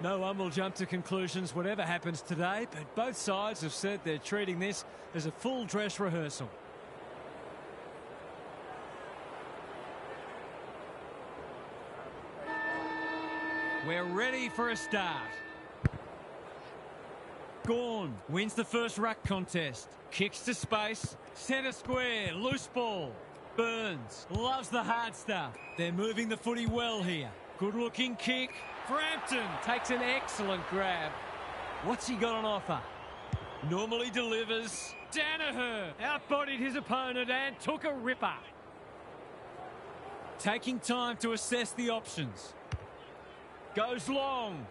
No one will jump to conclusions whatever happens today, but both sides have said they're treating this as a full dress rehearsal. We're ready for a start. Gawn wins the first ruck contest. Kicks to space. Centre square. Loose ball. Burns loves the hard stuff. They're moving the footy well here. Good looking kick. Frampton takes an excellent grab. What's he got on offer? Normally delivers. Danaher outbodied his opponent and took a ripper. Taking time to assess the options. Goes long.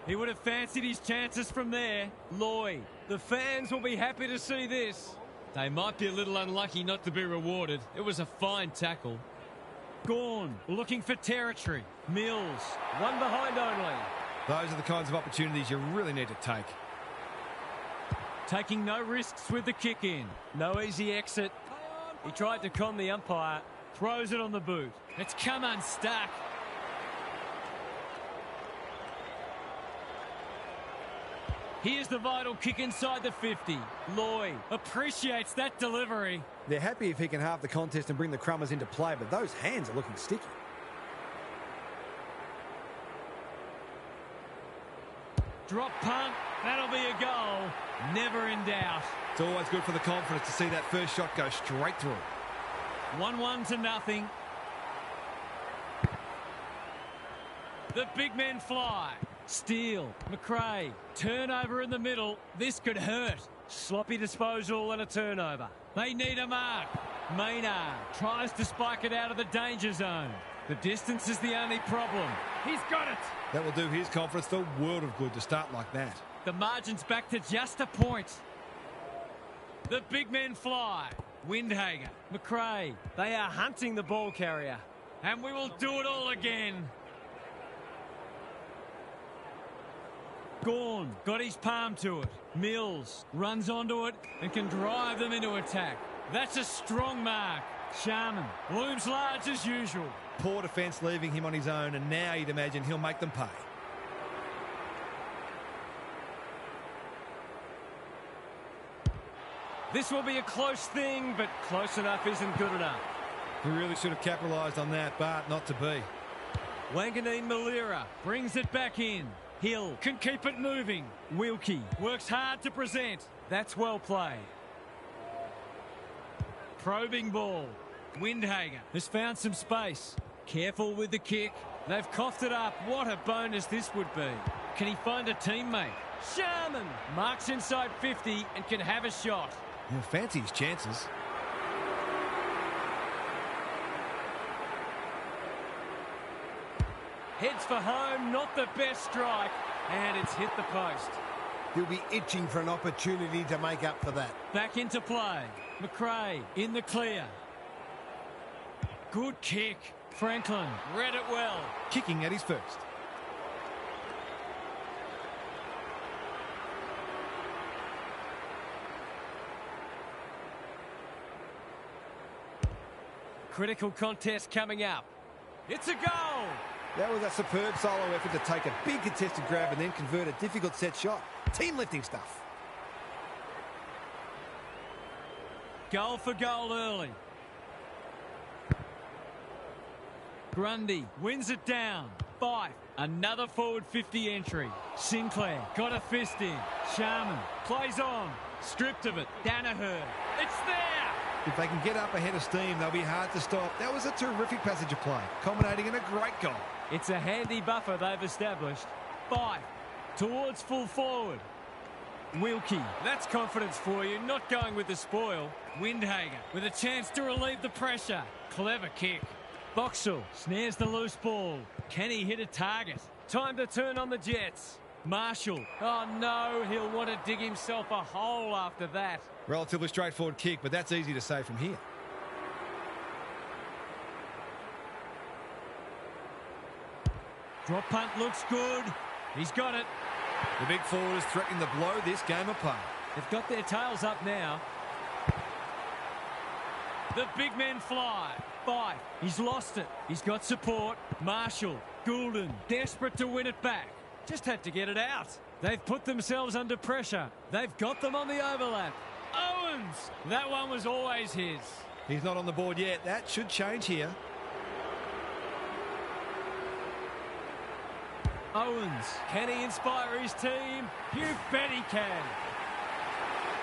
He would have fancied his chances from there. Lloyd. The fans will be happy to see this. They might be a little unlucky not to be rewarded. It was a fine tackle. Gawn looking for territory. Mills. One behind only. Those are the kinds of opportunities you really need to take. Taking no risks with the kick in. No easy exit. He tried to con the umpire. Throws it on the boot. It's come unstuck. Here's the vital kick inside the 50. Lloyd appreciates that delivery. They're happy if he can halve the contest and bring the Crummers into play, but those hands are looking sticky. Drop punt. That'll be a goal. Never in doubt. It's always good for the confidence to see that first shot go straight through. 1-1 to nothing. The big men fly. Steele, McRae, turnover in the middle. This could hurt. Sloppy disposal and a turnover. They need a mark. Maynard tries to spike it out of the danger zone. The distance is the only problem. He's got it. That will do his confidence the world of good to start like that. The margin's back to just a point. The big men fly. Windhager, McRae. They are hunting the ball carrier. And we will do it all again. Gawn got his palm to it. Mills runs onto it and can drive them into attack. That's a strong mark. Sharman looms large as usual. Poor defence leaving him on his own, and now you'd imagine he'll make them pay. This will be a close thing, but close enough isn't good enough. He really should have capitalised on that, but not to be. Wanganeen Malira brings it back in. Hill can keep it moving. Wilkie works hard to present. That's well played. Probing ball. Windhager has found some space. Careful with the kick. They've coughed it up. What a bonus this would be. Can he find a teammate? Sharman marks inside 50 and can have a shot. He'll fancy his chances. Heads for home, not the best strike, and it's hit the post. He'll be itching for an opportunity to make up for that. Back into play. McRae in the clear. Good kick. Franklin read it well. Kicking at his first. Critical contest coming up. It's a goal! That was a superb solo effort to take a big contested grab and then convert a difficult set shot. Team lifting stuff. Goal for goal early. Grundy wins it down. Fife, another forward 50 entry. Sinclair got a fist in. Sharman plays on. Stripped of it. Danaher. It's there! If they can get up ahead of steam, they'll be hard to stop. That was a terrific passage of play, culminating in a great goal. It's a handy buffer they've established. Fife towards full forward. Wilkie, that's confidence for you, not going with the spoil. Windhager with a chance to relieve the pressure. Clever kick. Boxall snares the loose ball. Can he hit a target? Time to turn on the Jets. Marshall. Oh no, he'll want to dig himself a hole after that. Relatively straightforward kick, but that's easy to say from here. Drop punt looks good. He's got it. The big forward is threatening to blow this game apart. They've got their tails up now. The big men fly. Fife. He's lost it. He's got support. Marshall Goulden, desperate to win it back. Just had to get it out. They've put themselves under pressure. They've got them on the overlap. Owens! That one was always his. He's not on the board yet. That should change here. Owens, can he inspire his team? You bet he can.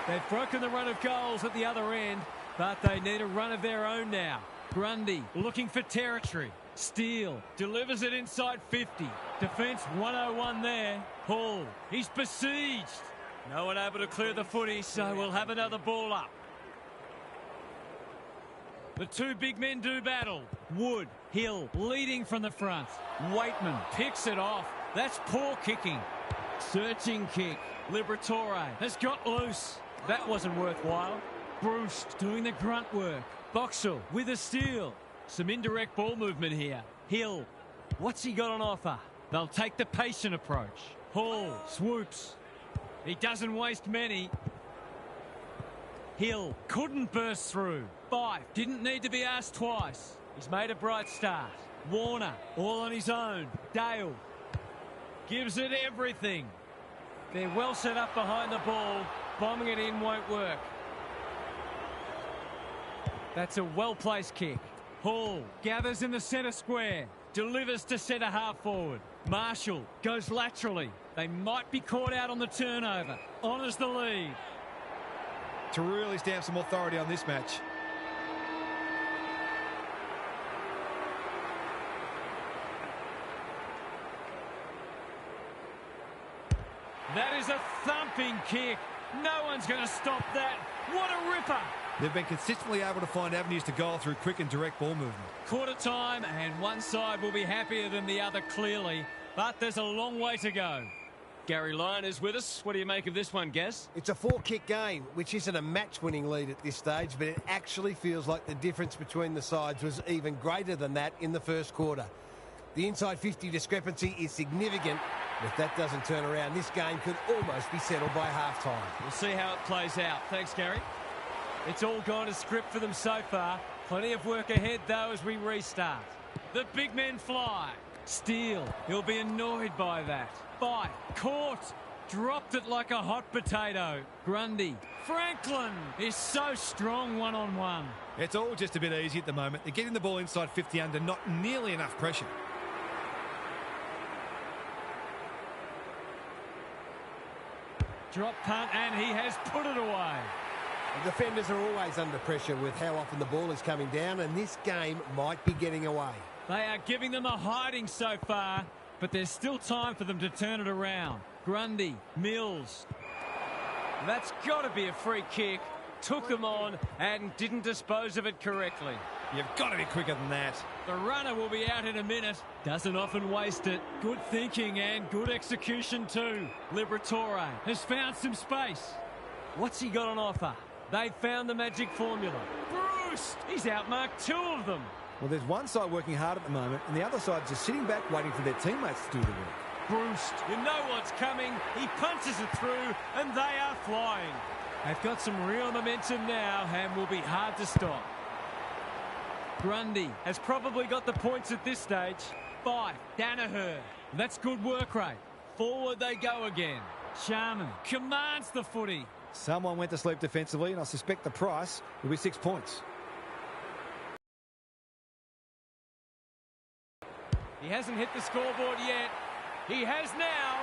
They've broken the run of goals at the other end, but they need a run of their own now. Grundy looking for territory. Steele delivers it inside 50. Defence 101 there. Hall, he's besieged. No one able to clear the footy, so we'll have another ball up. The two big men do battle. Wood, Hill leading from the front. Waitman picks it off. That's poor kicking. Searching kick. Liberatore has got loose. That wasn't worthwhile. Bruce doing the grunt work. Boxall with a steal. Some indirect ball movement here. Hill, what's he got on offer? They'll take the patient approach. Hall swoops. He doesn't waste many. Hill couldn't burst through. Five didn't need to be asked twice. He's made a bright start. Warner all on his own. Dale gives it everything. They're well set up behind the ball. Bombing it in won't work. That's a well-placed kick. Hall gathers in the centre square. Delivers to centre half forward. Marshall goes laterally. They might be caught out on the turnover. Honours the lead. To really stamp some authority on this match. That is a thumping kick. No one's going to stop that. What a ripper. They've been consistently able to find avenues to goal through quick and direct ball movement. Quarter time, and one side will be happier than the other, clearly. But there's a long way to go. Gary Lyon is with us. What do you make of this one, Gaz? It's a 4-kick game, which isn't a match-winning lead at this stage, but it actually feels like the difference between the sides was even greater than that in the first quarter. The inside 50 discrepancy is significant. If that doesn't turn around, this game could almost be settled by half-time. We'll see how it plays out. Thanks, Gary. It's all gone to script for them so far. Plenty of work ahead, though, as we restart. The big men fly. Steele, he'll be annoyed by that. Fight, caught, dropped it like a hot potato. Grundy, Franklin is so strong one-on-one. It's all just a bit easy at the moment. They're getting the ball inside 50 under, not nearly enough pressure. Drop punt, and he has put it away. The defenders are always under pressure with how often the ball is coming down, and this game might be getting away. They are giving them a hiding so far, but there's still time for them to turn it around. Grundy, Mills. That's got to be a free kick. Took them on and didn't dispose of it correctly. You've got to be quicker than that. The runner will be out in a minute. Doesn't often waste it. Good thinking and good execution too. Liberatore has found some space. What's he got on offer? They've found the magic formula. Bruce! He's outmarked two of them. Well, there's one side working hard at the moment, and the other side just sitting back waiting for their teammates to do the work. Bruce, you know what's coming. He punches it through, and they are flying. They've got some real momentum now and will be hard to stop. Grundy has probably got the points at this stage. 5, Danaher. That's good work rate. Forward they go again. Sharman commands the footy. Someone went to sleep defensively, and I suspect the price will be 6 points. He hasn't hit the scoreboard yet. He has now.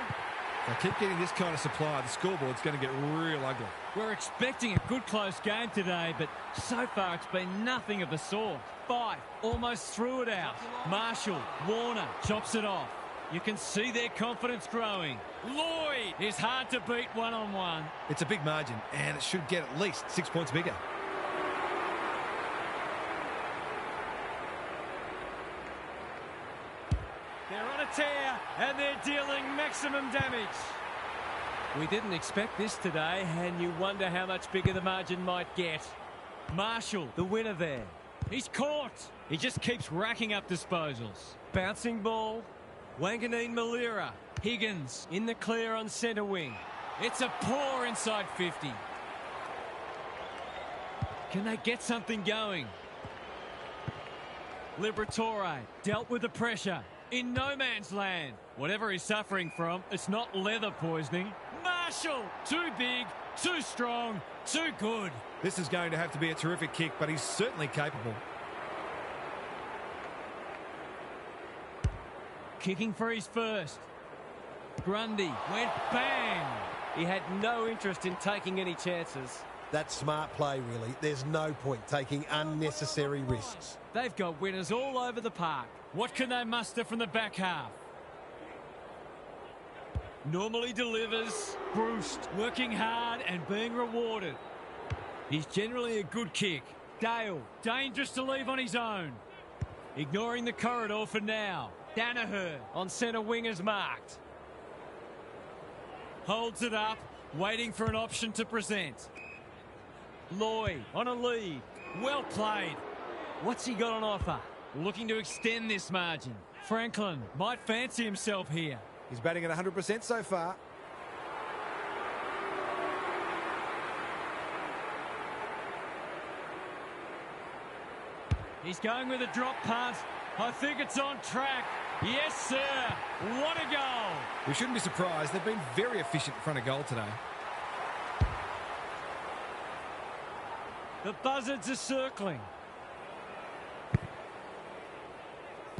They keep getting this kind of supply. The scoreboard's going to get real ugly. We're expecting a good close game today, but so far it's been nothing of the sort. 5, almost threw it out. Marshall, Warner chops it off. You can see their confidence growing. Lloyd is hard to beat one-on-one. It's a big margin, and it should get at least 6 points bigger. They're on a tear, and they're dealing maximum damage. We didn't expect this today, and you wonder how much bigger the margin might get. Marshall, the winner there. He's caught. He just keeps racking up disposals. Bouncing ball. Wanganeen Malira. Higgins in the clear on centre wing. It's a poor inside 50. Can they get something going? Liberatore dealt with the pressure. in no man's land. Whatever he's suffering from, it's not leather poisoning. Marshall, too big, too strong, too good. This is going to have to be a terrific kick, but he's certainly capable. Kicking for his first. Grundy went bang. He had no interest in taking any chances. That's smart play, really. There's no point taking unnecessary risks. They've got winners all over the park. What can they muster from the back half? Normally delivers. Bruce working hard and being rewarded. He's generally a good kick. Dale, dangerous to leave on his own. Ignoring the corridor for now. Danaher on centre wing is marked. Holds it up, waiting for an option to present. Lloyd on a lead. Well played. What's he got on offer? Looking to extend this margin. Franklin might fancy himself here. He's batting at 100% so far. He's going with a drop punt. I think it's on track. Yes, sir. What a goal. We shouldn't be surprised. They've been very efficient in front of goal today. The buzzards are circling.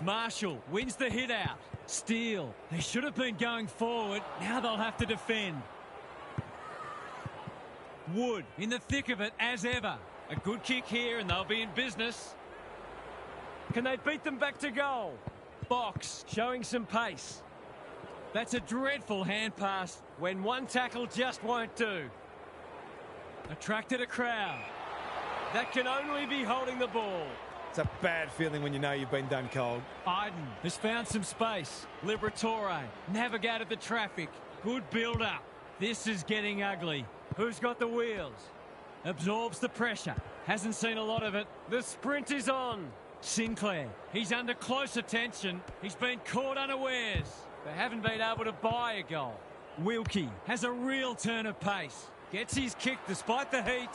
Marshall wins the hit out. Steele. They should have been going forward. Now they'll have to defend. Wood in the thick of it as ever. A good kick here and they'll be in business. Can they beat them back to goal? Box showing some pace. That's a dreadful hand pass when one tackle just won't do. Attracted a crowd. That can only be holding the ball. It's a bad feeling when you know you've been done cold. Iden has found some space. Liberatore navigated the traffic. Good build-up. This is getting ugly. Who's got the wheels? Absorbs the pressure. Hasn't seen a lot of it. The sprint is on. Sinclair, he's under close attention. He's been caught unawares. They haven't been able to buy a goal. Wilkie has a real turn of pace. Gets his kick despite the heat.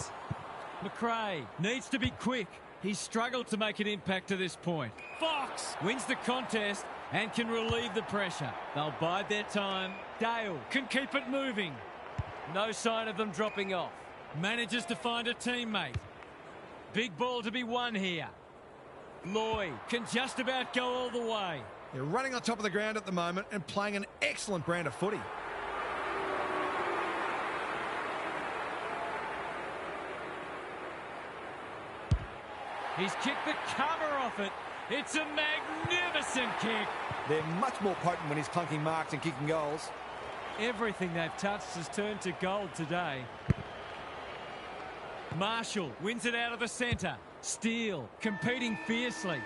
McRae needs to be quick. He's struggled to make an impact to this point. Fox wins the contest and can relieve the pressure. They'll bide their time. Dale can keep it moving. No sign of them dropping off. Manages to find a teammate. Big ball to be won here. Lloyd can just about go all the way. They're running on top of the ground at the moment and playing an excellent brand of footy. He's kicked the cover off it. It's a magnificent kick. They're much more potent when he's clunking marks and kicking goals. Everything they've touched has turned to gold today. Marshall wins it out of the centre. Steele competing fiercely.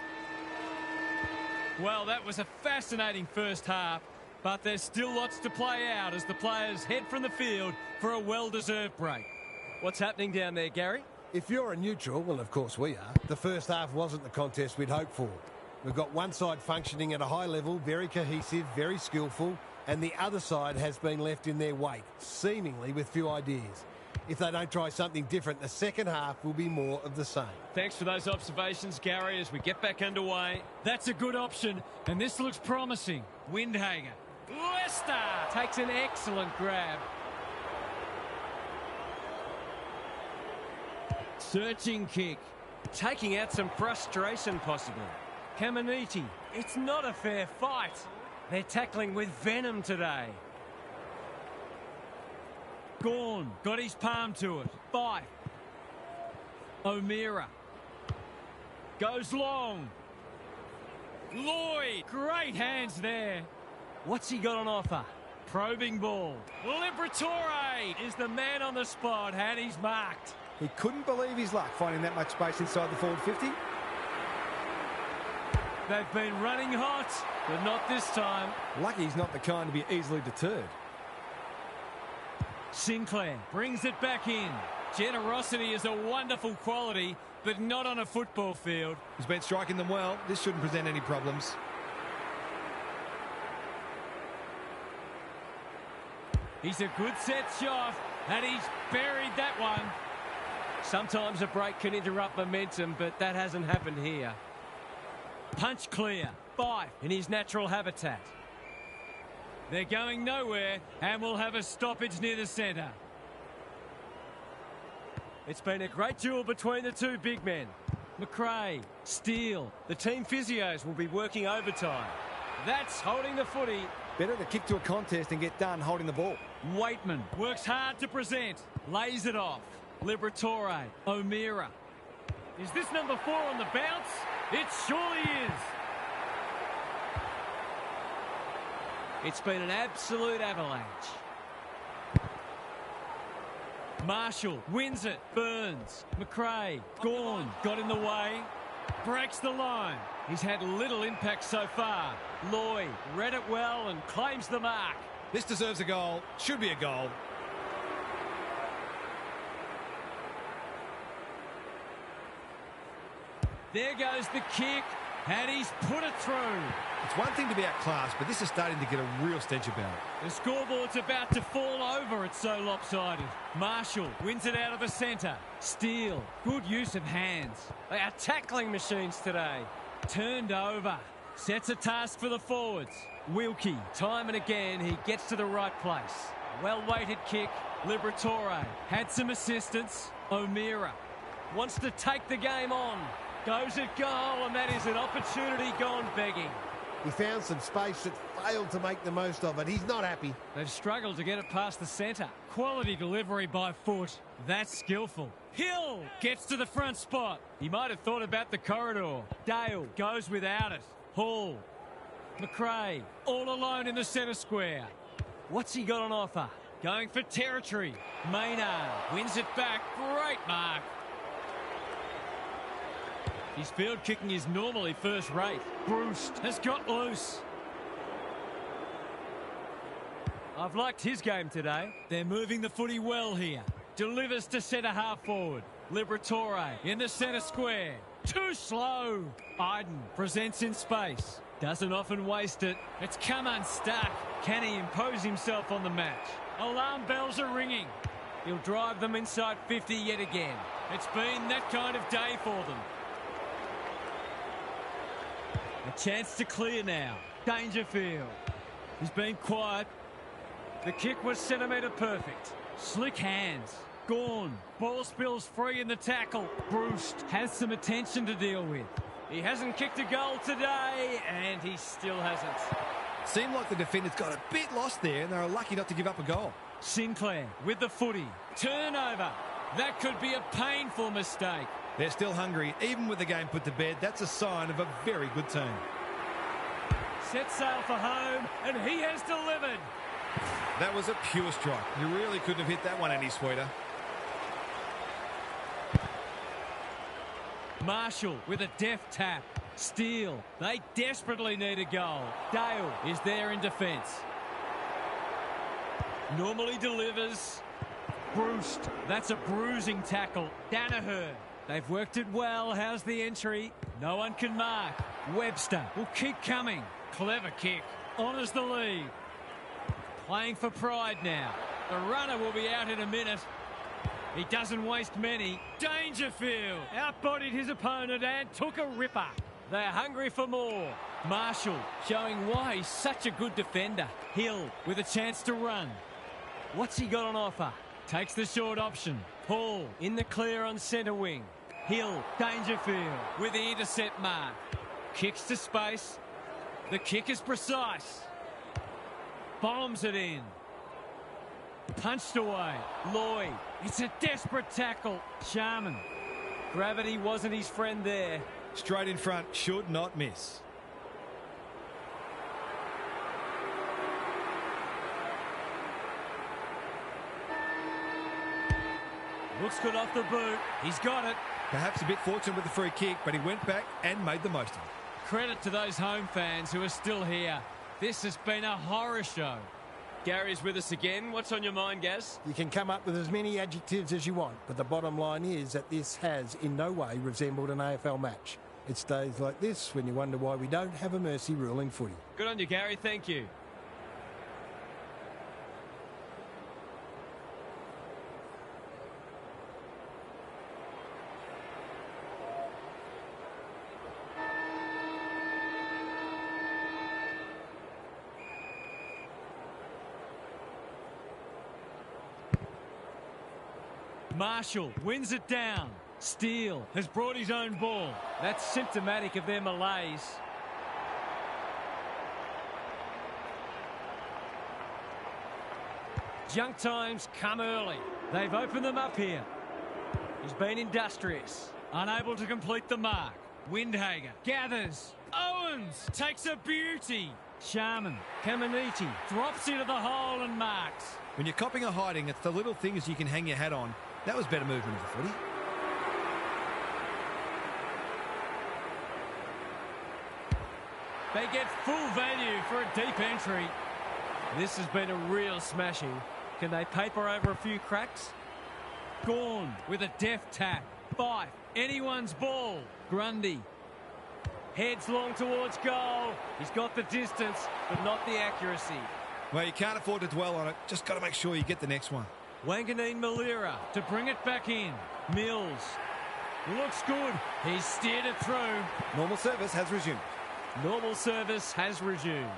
Well, that was a fascinating first half, but there's still lots to play out as the players head from the field for a well-deserved break. What's happening down there, Gary? If you're a neutral, well, of course we are, the first half wasn't the contest we'd hoped for. We've got one side functioning at a high level, very cohesive, very skillful, and the other side has been left in their wake, seemingly with few ideas. If they don't try something different, the second half will be more of the same. Thanks for those observations, Gary, as we get back underway. That's a good option, and this looks promising. Windhager. Leicester takes an excellent grab. Searching kick. Taking out some frustration, possibly. Caminiti. It's not a fair fight. They're tackling with venom today. Gawn got his palm to it. Fife. O'Meara. Goes long. Lloyd. Great hands there. What's he got on offer? Probing ball. Liberatore is the man on the spot. Had he's marked. He couldn't believe his luck finding that much space inside the forward 50. They've been running hot, but not this time. Lucky he's not the kind to be easily deterred. Sinclair brings it back in. Generosity is a wonderful quality, but not on a football field. He's been striking them well. This shouldn't present any problems. He's a good set shot, and he's buried that one. Sometimes a break can interrupt momentum, but that hasn't happened here. Punch clear. 5 in his natural habitat. They're going nowhere and will have a stoppage near the centre. It's been a great duel between the two big men. McRae, Steele. The team physios will be working overtime. That's holding the footy. Better to kick to a contest and get done holding the ball. Waitman works hard to present. Lays it off. Liberatore, O'Meara. Is this number 4 on the bounce? It surely is. It's been an absolute avalanche. Marshall wins it. Burns. McRae. Gawn got in the way. Breaks the line. He's had little impact so far. Lloyd read it well and claims the mark. This deserves a goal. Should be a goal. There goes the kick, and he's put it through. It's one thing to be outclassed, but this is starting to get a real stench about it. The scoreboard's about to fall over, it's so lopsided. Marshall wins it out of the centre. Steele, good use of hands. They are tackling machines today. Turned over. Sets a task for the forwards. Wilkie, time and again, he gets to the right place. Well-weighted kick. Liberatore had some assistance. O'Meara wants to take the game on. Goes at goal, and that is an opportunity gone begging. He found some space that failed to make the most of it. He's not happy. They've struggled to get it past the centre. Quality delivery by foot. That's skillful. Hill gets to the front spot. He might have thought about the corridor. Dale goes without it. Hall. McRae all alone in the centre square. What's he got on offer? Going for territory. Maynard wins it back. Great mark. His field kicking is normally first rate. Bruce has got loose. I've liked his game today. They're moving the footy well here. Delivers to centre half forward. Liberatore in the centre square. Too slow. Iden presents in space. Doesn't often waste it. It's come unstuck. Can he impose himself on the match? Alarm bells are ringing. He'll drive them inside 50 yet again. It's been that kind of day for them. A chance to clear now. Dangerfield. He's been quiet. The kick was centimetre perfect. Slick hands. Gawn. Ball spills free in the tackle. Bruce has some attention to deal with. He hasn't kicked a goal today, and he still hasn't. Seemed like the defenders got a bit lost there, and they were lucky not to give up a goal. Sinclair with the footy. Turnover. That could be a painful mistake. They're still hungry. Even with the game put to bed, that's a sign of a very good team. Set sail for home, and he has delivered. That was a pure strike. You really couldn't have hit that one any sweeter. Marshall with a deft tap. Steele. They desperately need a goal. Dale is there in defence. Normally delivers. Bruce. That's a bruising tackle. Danaher. They've worked it well. How's the entry? No one can mark. Webster will keep coming. Clever kick. Honours the lead. Playing for pride now. The runner will be out in a minute. He doesn't waste many. Dangerfield outbodied his opponent and took a ripper. They're hungry for more. Marshall showing why he's such a good defender. Hill with a chance to run. What's he got on offer? Takes the short option. Paul in the clear on centre wing. Hill, Dangerfield with the intercept mark. Kicks to space. The kick is precise. Bombs it in. Punched away. Lloyd. It's a desperate tackle. Sharman. Gravity wasn't his friend there. Straight in front, should not miss. Looks good off the boot. He's got it. Perhaps a bit fortunate with the free kick, but he went back and made the most of it. Credit to those home fans who are still here. This has been a horror show. Gary's with us again. What's on your mind, Gaz? You can come up with as many adjectives as you want, but the bottom line is that this has in no way resembled an AFL match. It stays like this when you wonder why we don't have a mercy rule in footy. Good on you, Gary. Thank you. Marshall wins it down. Steele has brought his own ball. That's symptomatic of their malaise. Junk times come early. They've opened them up here. He's been industrious. Unable to complete the mark. Windhager gathers. Owens takes a beauty. Sharman, Caminiti drops into the hole and marks. When you're copping or hiding, it's the little things you can hang your hat on. That was better movement of the footy. They get full value for a deep entry. This has been a real smashing. Can they paper over a few cracks? Gorn with a deft tap. Fife, anyone's ball. Grundy heads long towards goal. He's got the distance, but not the accuracy. Well, you can't afford to dwell on it. Just got to make sure you get the next one. Wanganeen Malira to bring it back in. Mills looks good. He's steered it through. Normal service has resumed. Normal service has resumed.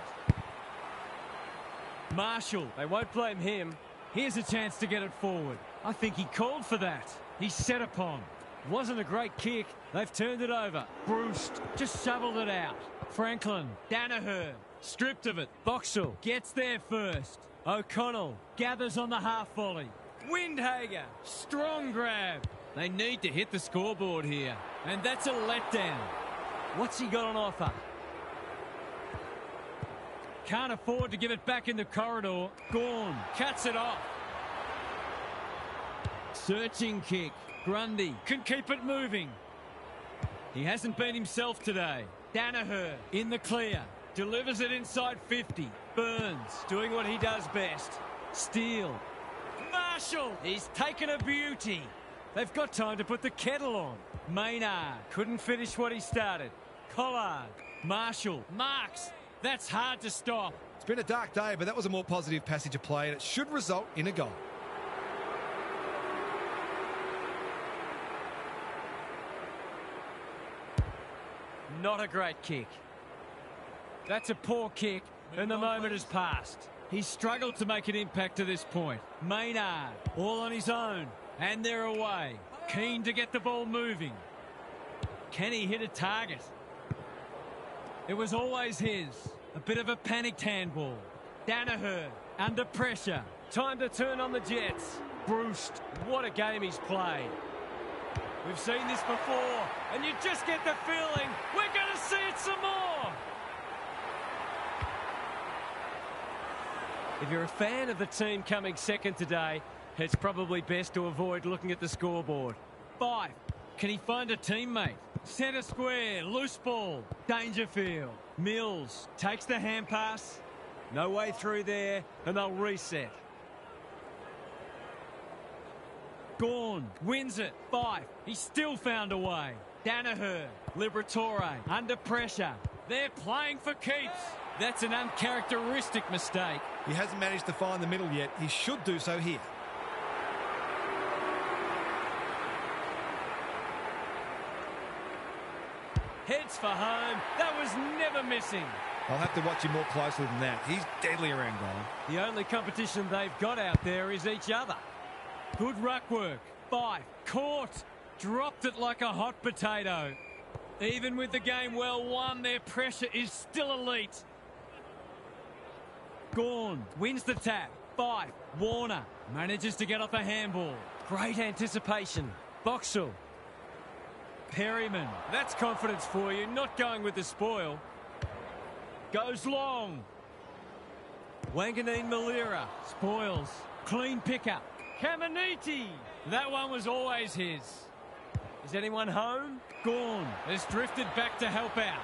Marshall, they won't blame him. Here's a chance to get it forward. I think he called for that. He's set upon. Wasn't a great kick. They've turned it over. Bruce just shoveled it out. Franklin, Danaher, stripped of it. Boxall gets there first. O'Connell gathers on the half volley. Windhager, strong grab. They need to hit the scoreboard here. And that's a letdown. What's he got on offer? Can't afford to give it back in the corridor. Gorn cuts it off. Searching kick. Grundy can keep it moving. He hasn't been himself today. Danaher in the clear. Delivers it inside 50. Burns doing what he does best. Steele. Marshall. He's taken a beauty. They've got time to put the kettle on. Maynard couldn't finish what he started. Collard. Marshall. Marks. That's hard to stop. It's been a dark day, but that was a more positive passage of play, and it should result in a goal. Not a great kick. That's a poor kick, and the moment has passed. He's struggled to make an impact to this point. Maynard, all on his own, and they're away. Keen to get the ball moving. Can he hit a target? It was always his. A bit of a panicked handball. Danaher under pressure. Time to turn on the Jets. Bruce, what a game he's played. We've seen this before, and you just get the feeling we're going to see it some more. If you're a fan of the team coming second today, it's probably best to avoid looking at the scoreboard. Fife, can he find a teammate? Centre square, loose ball. Dangerfield. Mills takes the hand pass. No way through there, and they'll reset. Gorn wins it. Fife. He's still found a way. Danaher. Liberatore under pressure. They're playing for keeps. That's an uncharacteristic mistake. He hasn't managed to find the middle yet. He should do so here. Heads for home. That was never missing. I'll have to watch him more closely than that. He's deadly around goal. The only competition they've got out there is each other. Good ruck work. Fife. Caught. Dropped it like a hot potato. Even with the game well won, their pressure is still elite. Gorn wins the tap. Fife. Warner manages to get off a handball. Great anticipation. Boxall. Perryman. That's confidence for you. Not going with the spoil. Goes long. Wanganeen Malira. Spoils. Clean pickup. Caminiti. That one was always his. Is anyone home? Gorn has drifted back to help out.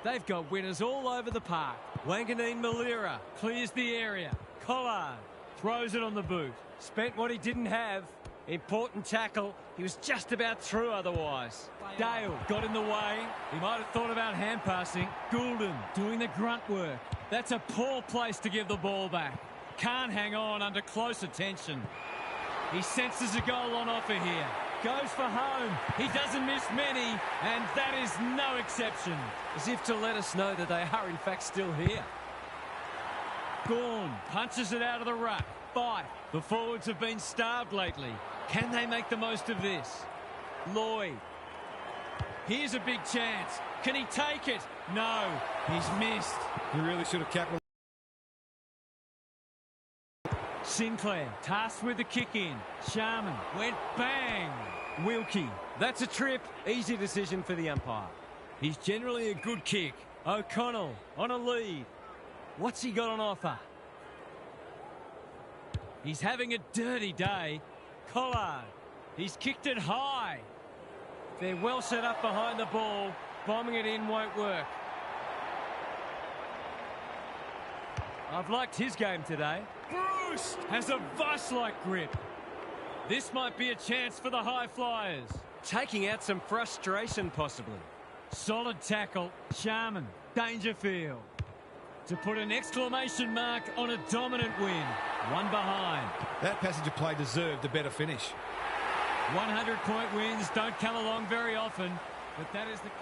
They've got winners all over the park. Wanganeen Malira clears the area. Collard throws it on the boot. Spent what he didn't have. Important tackle. He was just about through otherwise. Dale got in the way. He might have thought about hand passing. Goulden doing the grunt work. That's a poor place to give the ball back. Can't hang on under close attention. He senses a goal on offer here. Goes for home. He doesn't miss many, and that is no exception. As if to let us know that they are in fact still here. Gorn punches it out of the ruck. 5. The forwards have been starved lately. Can they make the most of this? Lloyd. Here's a big chance. Can he take it? No, he's missed. He really should have capitalized. Sinclair, tasked with the kick in. Sharman went bang. Wilkie, that's a trip. Easy decision for the umpire. He's generally a good kick. O'Connell on a lead. What's he got on offer? He's having a dirty day. Collard, he's kicked it high. They're well set up behind the ball. Bombing it in won't work. I've liked his game today. Bruce has a vice-like grip. This might be a chance for the high flyers. Taking out some frustration, possibly. Solid tackle. Sharman. Dangerfield. To put an exclamation mark on a dominant win. One behind. That passage of play deserved a better finish. 100-point wins don't come along very often, but that is the case.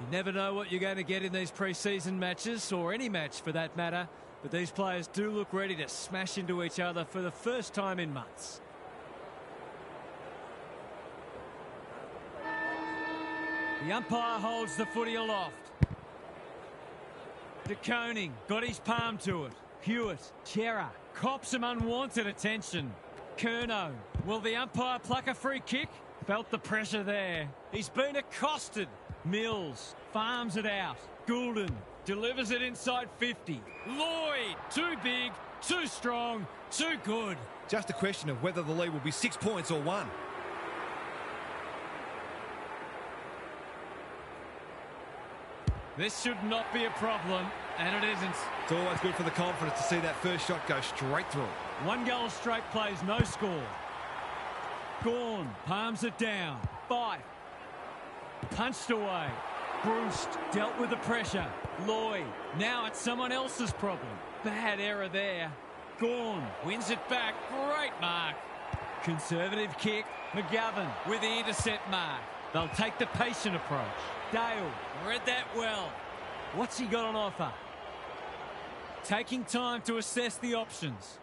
You never know what you're going to get in these pre-season matches, or any match for that matter, but these players do look ready to smash into each other for the first time in months. The umpire holds the footy aloft. De Koning got his palm to it. Hewitt, Chera, cops some unwanted attention. Curnow, will the umpire pluck a free kick? Felt the pressure there. He's been accosted. Mills farms it out. Goulden delivers it inside 50. Lloyd, too big, too strong, too good. Just a question of whether the lead will be 6 points or 1. This should not be a problem, and it isn't. It's always good for the confidence to see that first shot go straight through. 1 goal straight plays, no score. Gorn palms it down. Fife. Punched away. Bruce dealt with the pressure. Lloyd. Now it's someone else's problem. Bad error there. Gorn wins it back. Great mark. Conservative kick. McGovern with the intercept mark. They'll take the patient approach. Dale read that well. What's he got on offer? Taking time to assess the options.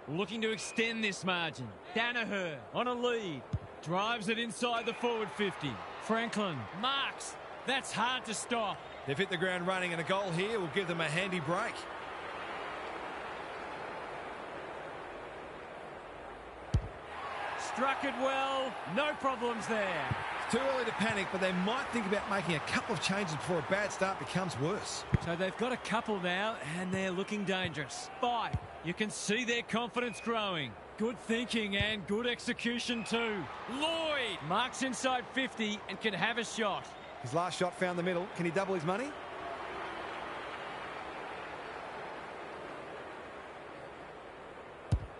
Looking to extend this margin. Danaher on a lead. Drives it inside the forward 50. Franklin marks. That's hard to stop. They've hit the ground running, and a goal here will give them a handy break. Struck it well. No problems there. It's too early to panic, but they might think about making a couple of changes before a bad start becomes worse. So they've got a couple now, and they're looking dangerous. Five. You can see their confidence growing. Good thinking and good execution too. Lloyd marks inside 50 and can have a shot. His last shot found the middle. Can he double his money?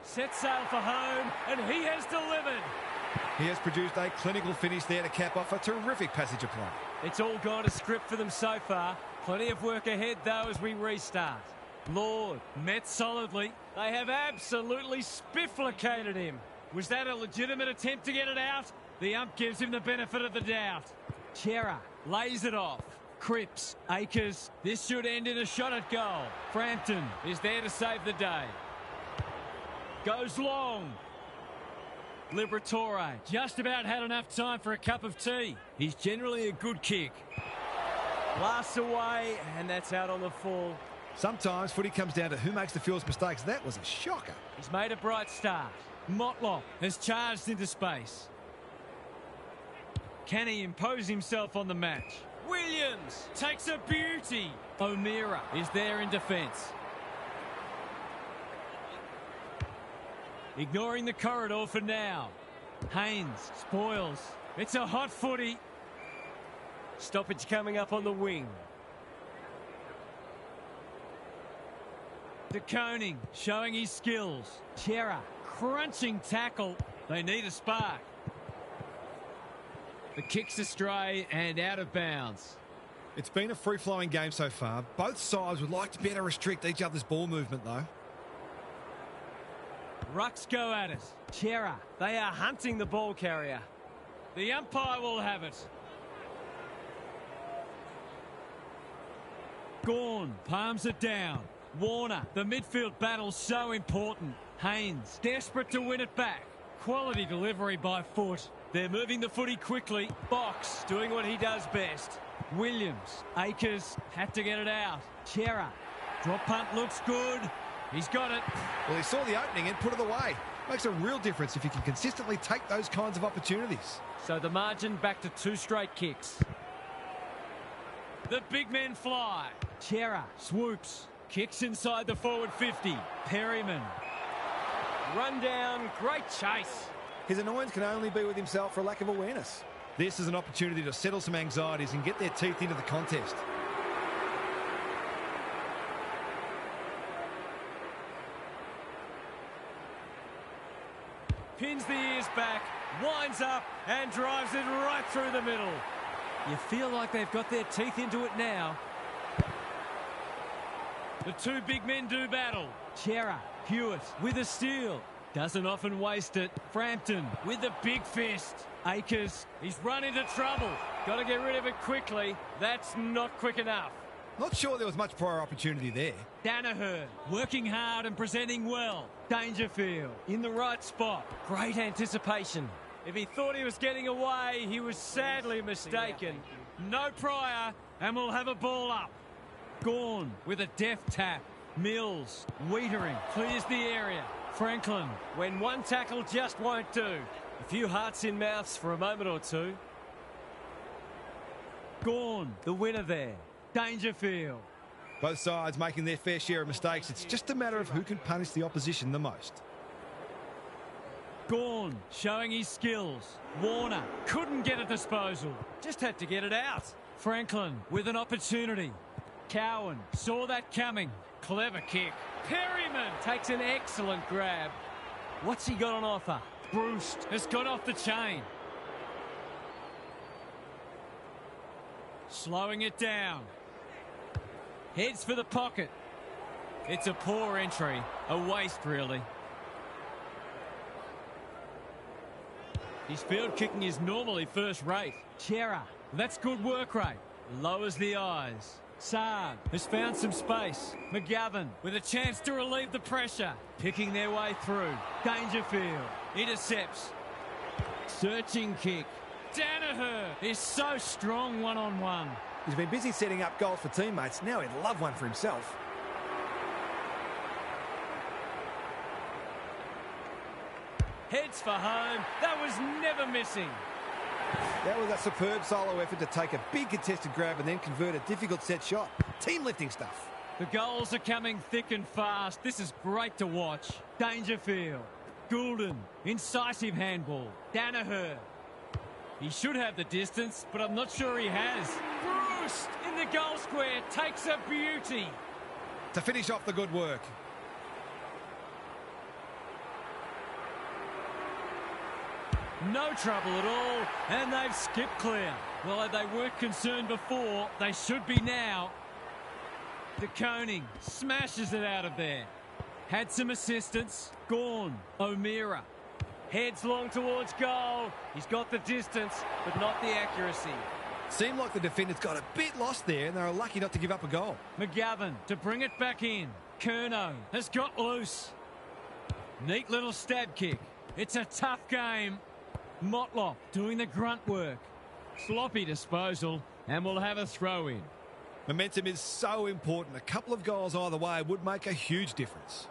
Set sail for home, and he has delivered. He has produced a clinical finish there to cap off a terrific passage of play. It's all gone to script for them so far. Plenty of work ahead, though, as we restart. Lord met solidly. They have absolutely spifflicated him. Was that a legitimate attempt to get it out? The ump gives him the benefit of the doubt. Chera lays it off. Cripps, Akers. This should end in a shot at goal. Frampton is there to save the day. Goes long. Liberatore just about had enough time for a cup of tea. He's generally a good kick. Blasts away, and that's out on the full. Sometimes footy comes down to who makes the fewest mistakes. That was a shocker. He's made a bright start. Motlop has charged into space. Can he impose himself on the match? Williams takes a beauty. O'Meara is there in defence. Ignoring the corridor for now. Haynes spoils. It's a hot footy. Stoppage coming up on the wing. De Koning showing his skills. Chera crunching tackle. They need a spark. The kick's astray and out of bounds. It's been a free-flowing game so far. Both sides would like to better restrict each other's ball movement, though. Rucks go at it. Chera, they are hunting the ball carrier. The umpire will have it. Gorn palms it down. Warner, the midfield battle's so important. Haynes, desperate to win it back. Quality delivery by foot. They're moving the footy quickly. Box doing what he does best. Williams, Akers had to get it out. Chera, drop punt looks good. He's got it. Well, he saw the opening and put it away. Makes a real difference if you can consistently take those kinds of opportunities. So the margin back to 2 straight kicks. The big men fly. Chera swoops. Kicks inside the forward 50. Perryman. Run down. Great chase. His annoyance can only be with himself for lack of awareness. This is an opportunity to settle some anxieties and get their teeth into the contest. Pins the ears back, winds up and drives it right through the middle. You feel like they've got their teeth into it now. The 2 big men do battle. Chera, Hewitt with a steal. Doesn't often waste it. Frampton with the big fist. Akers, he's run into trouble. Got to get rid of it quickly. That's not quick enough. Not sure there was much prior opportunity there. Danaher working hard and presenting well. Dangerfield in the right spot. Great anticipation. If he thought he was getting away, he was sadly mistaken. No prior, and we'll have a ball up. Gorn with a deft tap. Mills, Wiedering clears the area. Franklin, when one tackle just won't do. A few hearts in mouths for a moment or two. Gorn, the winner there. Dangerfield. Both sides making their fair share of mistakes. It's just a matter of who can punish the opposition the most. Gorn showing his skills. Warner couldn't get a disposal. Just had to get it out. Franklin with an opportunity. Cowan saw that coming. Clever kick. Perryman takes an excellent grab. What's he got on offer? Bruce has got off the chain. Slowing it down. Heads for the pocket. It's a poor entry. A waste, really. His field kicking is normally first rate. Chera, that's good work rate. Lowers the eyes. Saab has found some space. McGovern with a chance to relieve the pressure. Picking their way through. Dangerfield intercepts. Searching kick. Danaher is so strong one-on-one. He's been busy setting up goals for teammates. Now he'd love one for himself. Heads for home. That was never missing. That was a superb solo effort to take a big contested grab and then convert a difficult set shot. Team lifting stuff. The goals are coming thick and fast. This is great to watch. Dangerfield. Goulden. Incisive handball. Danaher. He should have the distance, but I'm not sure he has. Bruce in the goal square takes a beauty. To finish off the good work. No trouble at all, and they've skipped clear. Well, if they weren't concerned before, they should be now. De Koning smashes it out of there. Had some assistance. Gorn, O'Meara. Heads long towards goal. He's got the distance, but not the accuracy. Seemed like the defenders got a bit lost there and they were lucky not to give up a goal. McGovern to bring it back in. Curnow has got loose. Neat little stab kick. It's a tough game. Motlop doing the grunt work. Sloppy disposal, and we'll have a throw in. Momentum is so important. A couple of goals either way would make a huge difference.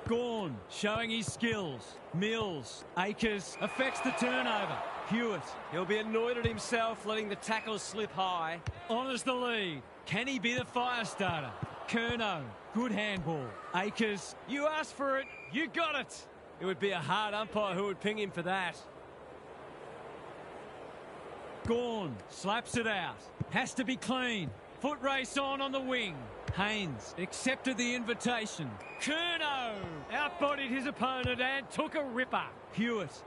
Gorn showing his skills. Mills. Akers affects the turnover. Hewitt. He'll be annoyed at himself letting the tackle slip high. Honours the lead. Can he be the fire starter? Curnow. Good handball. Akers. You asked for it. You got it. It would be a hard umpire who would ping him for that. Gorn slaps it out. Has to be clean. Foot race on the wing. Haynes accepted the invitation. Curnow outbodied his opponent and took a ripper. Hewitt.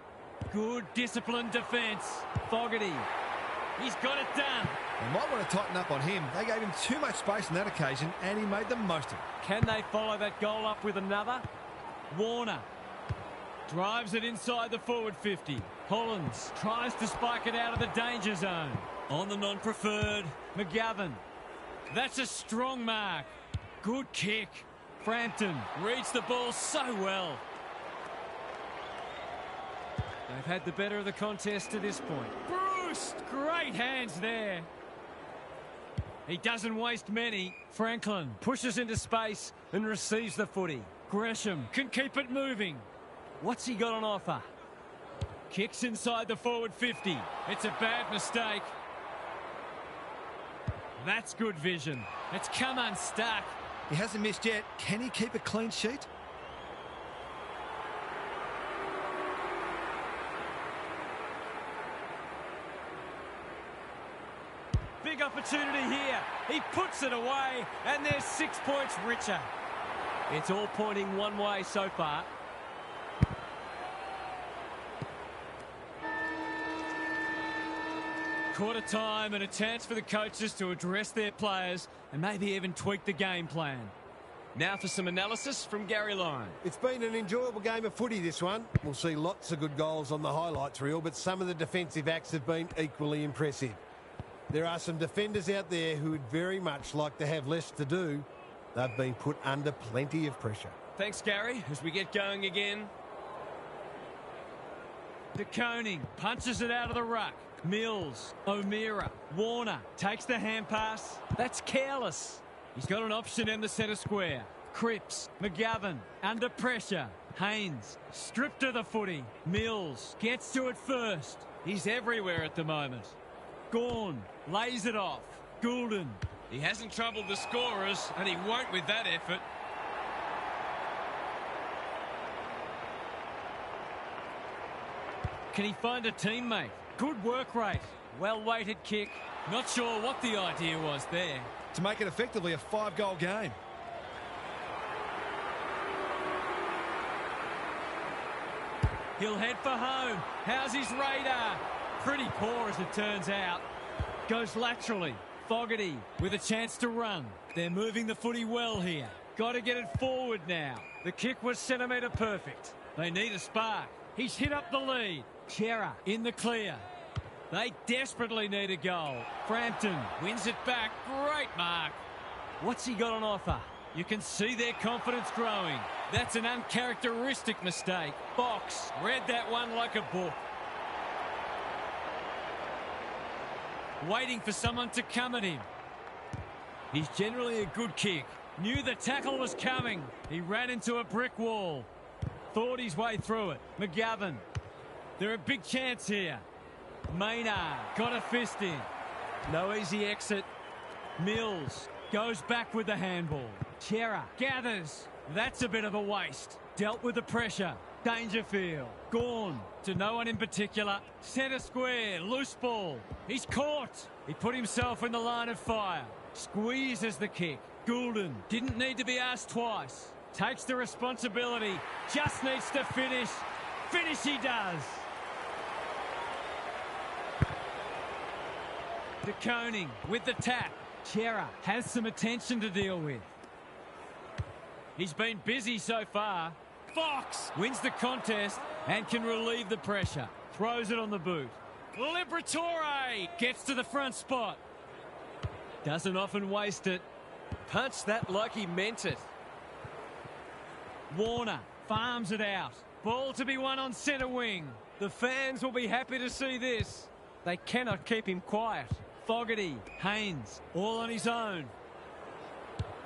Good disciplined defence. Fogarty. He's got it done. They might want to tighten up on him. They gave him too much space on that occasion and he made the most of it. Can they follow that goal up with another? Warner. Drives it inside the forward 50. Hollins tries to spike it out of the danger zone. On the non-preferred. McGovern. That's a strong mark. Good kick. Frampton reads the ball so well. They've had the better of the contest to this point. Bruce! Great hands there. He doesn't waste many. Franklin pushes into space and receives the footy. Gresham can keep it moving. What's he got on offer? Kicks inside the forward 50. It's a bad mistake. That's good vision. It's come unstuck. He hasn't missed yet. Can he keep a clean sheet? Big opportunity here. He puts it away, and they're 6 points richer. It's all pointing one way so far. Quarter time and a chance for the coaches to address their players and maybe even tweak the game plan. Now for some analysis from Gary Lyon. It's been an enjoyable game of footy, this one. We'll see lots of good goals on the highlights reel, but some of the defensive acts have been equally impressive. There are some defenders out there who would very much like to have less to do. They've been put under plenty of pressure. Thanks, Gary. As we get going again. De Koning punches it out of the ruck. Mills, O'Meara, Warner takes the hand pass. That's careless. He's got an option in the centre square. Cripps, McGovern, under pressure. Haynes, stripped of the footy. Mills gets to it first. He's everywhere at the moment. Gorn lays it off. Goulden. He hasn't troubled the scorers, and he won't with that effort. Can he find a teammate? Good work rate. Well-weighted kick. Not sure what the idea was there. To make it effectively a 5-goal game. He'll head for home. How's his radar? Pretty poor as it turns out. Goes laterally. Fogarty with a chance to run. They're moving the footy well here. Got to get it forward now. The kick was centimetre perfect. They need a spark. He's hit up the lead. Chera in the clear. They desperately need a goal. Frampton wins it back. Great mark. What's he got on offer? You can see their confidence growing. That's an uncharacteristic mistake. Box read that one like a book. Waiting for someone to come at him. He's generally a good kick. Knew the tackle was coming. He ran into a brick wall. Thought his way through it. McGovern. They're a big chance here. Maynard got a fist in. No easy exit. Mills goes back with the handball. Chera gathers. That's a bit of a waste. Dealt with the pressure. Dangerfield. Gorn to no one in particular. Centre square. Loose ball. He's caught. He put himself in the line of fire. Squeezes the kick. Goulden didn't need to be asked twice. Takes the responsibility. Just needs to finish. Finish he does. De Koning with the tap. Chera has some attention to deal with. He's been busy so far. Fox wins the contest and can relieve the pressure. Throws it on the boot. Liberatore gets to the front spot. Doesn't often waste it. Punched that like he meant it. Warner farms it out. Ball to be won on centre wing. The fans will be happy to see this. They cannot keep him quiet. Fogarty, Haynes, all on his own.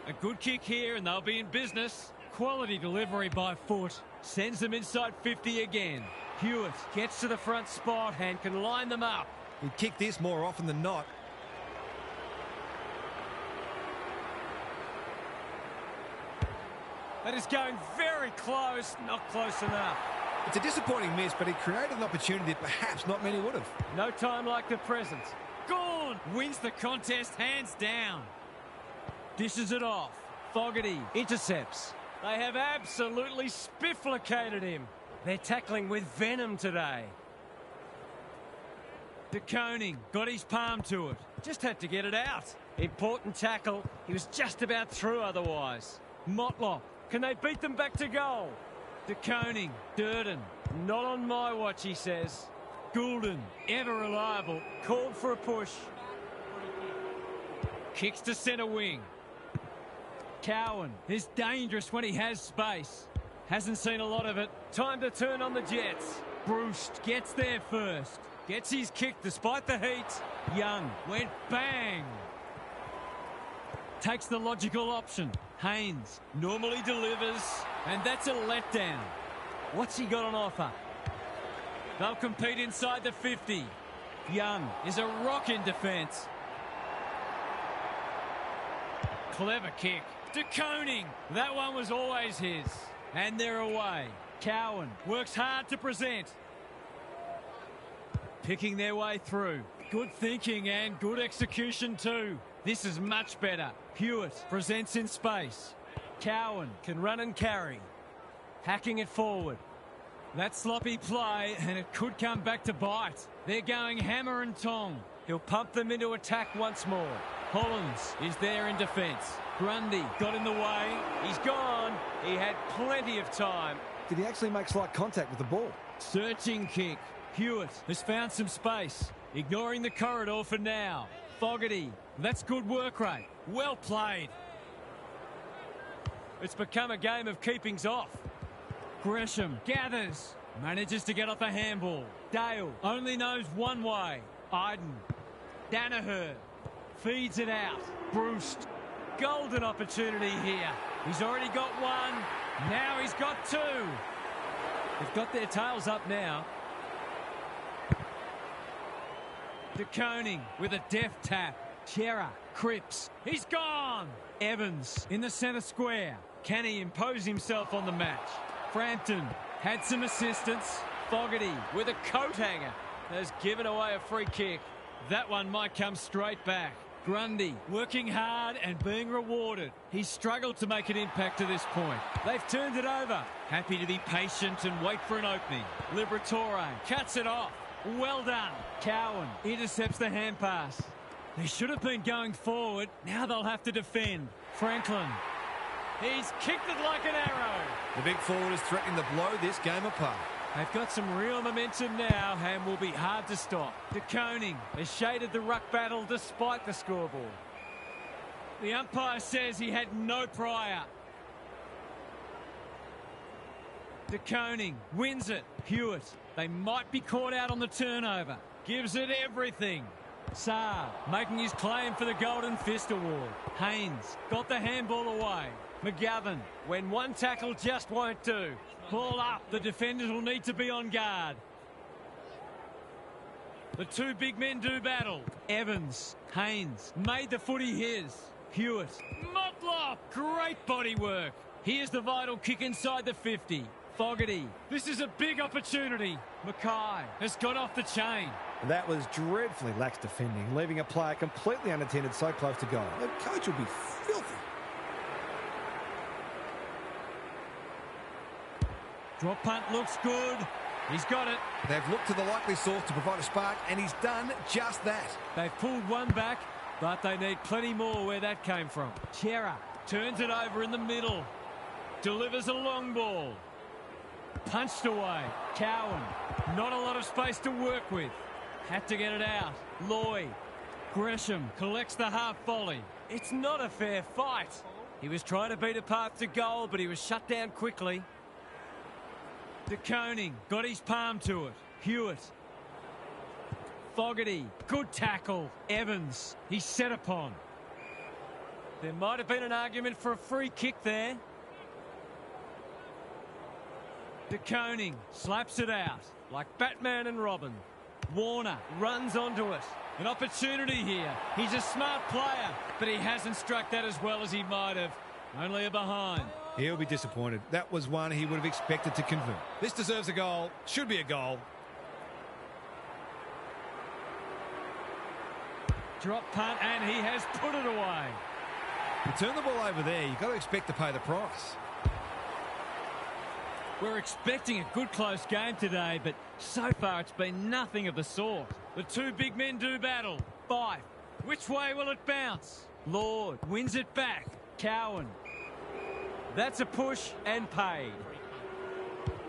A good kick here and they'll be in business. Quality delivery by foot. Sends them inside 50 again. Hewitt gets to the front spot and can line them up. He'd kick this more often than not. That is going very close. Not close enough. It's a disappointing miss, but he created an opportunity that perhaps not many would have. No time like the present. Gorn wins the contest hands down. Dishes it off. Fogarty intercepts. They have absolutely spifflicated him. They're tackling with venom today. De Koning got his palm to it. Just had to get it out. Important tackle. He was just about through otherwise. Motlop. Can they beat them back to goal? De Koning. Durden. Not on my watch, he says. Goulden. Ever reliable. Called for a push. Kicks to centre wing. Cowan is dangerous when he has space. Hasn't seen a lot of it. Time to turn on the Jets. Bruce gets there first. Gets his kick despite the heat. Young went bang. Takes the logical option. Haynes normally delivers. And that's a letdown. What's he got on offer? They'll compete inside the 50. Young is a rock in defence. Clever kick. De Koning. That one was always his. And they're away. Cowan works hard to present. Picking their way through. Good thinking and good execution too. This is much better. Hewitt presents in space. Cowan can run and carry. Hacking it forward. That sloppy play and it could come back to bite. They're going hammer and tong. He'll pump them into attack once more. Hollins is there in defence. Grundy got in the way. He's gone. He had plenty of time. Did he actually make slight contact with the ball? Searching kick. Hewitt has found some space. Ignoring the corridor for now. Fogarty. That's good work rate. Well played. It's become a game of keepings off. Gresham gathers. Manages to get off a handball. Dale only knows one way. Iden. Danaher. Feeds it out. Bruce. Golden opportunity here. He's already got one. Now he's got two. They've got their tails up now. De Koning with a deft tap. Chera. Cripps. He's gone. Evans in the centre square. Can he impose himself on the match? Frampton had some assistance. Fogarty with a coat hanger has given away a free kick. That one might come straight back. Grundy working hard and being rewarded. He's struggled to make an impact to this point. They've turned it over. Happy to be patient and wait for an opening. Liberatore cuts it off. Well done. Cowan intercepts the hand pass. They should have been going forward. Now they'll have to defend. Franklin. He's kicked it like an arrow. The big forward is threatening to blow this game apart. They've got some real momentum now and will be hard to stop. De Koning has shaded the ruck battle despite the scoreboard. The umpire says he had no prior. De Koning wins it. Hewitt, they might be caught out on the turnover. Gives it everything. Saar making his claim for the Golden Fist Award. Haynes got the handball away. McGovern, when one tackle just won't do. Ball up, the defenders will need to be on guard. The two big men do battle. Evans, Haynes, made the footy his. Hewitt, Motlop, great body work. Here's the vital kick inside the 50. Fogarty, this is a big opportunity. Mackay has got off the chain. That was dreadfully lax defending, leaving a player completely unattended so close to goal. The coach will be filthy. Drop punt looks good. He's got it. They've looked to the likely source to provide a spark, and he's done just that. They've pulled one back, but they need plenty more where that came from. Chera turns it over in the middle. Delivers a long ball. Punched away. Cowan. Not a lot of space to work with. Had to get it out. Lloyd. Gresham collects the half volley. It's not a fair fight. He was trying to beat a path to goal, but he was shut down quickly. De Koning got his palm to it. Hewitt. Fogarty. Good tackle. Evans. He's set upon. There might have been an argument for a free kick there. De Koning slaps it out like Batman and Robin. Warner runs onto it. An opportunity here. He's a smart player, but he hasn't struck that as well as he might have. Only a behind. He'll be disappointed. That was one he would have expected to convert. This deserves a goal. Should be a goal. Drop punt, and he has put it away. You turn the ball over there, you've got to expect to pay the price. We're expecting a good close game today, but so far it's been nothing of the sort. The two big men do battle. Five. Which way will it bounce? Lord wins it back. Cowan. That's a push and paid.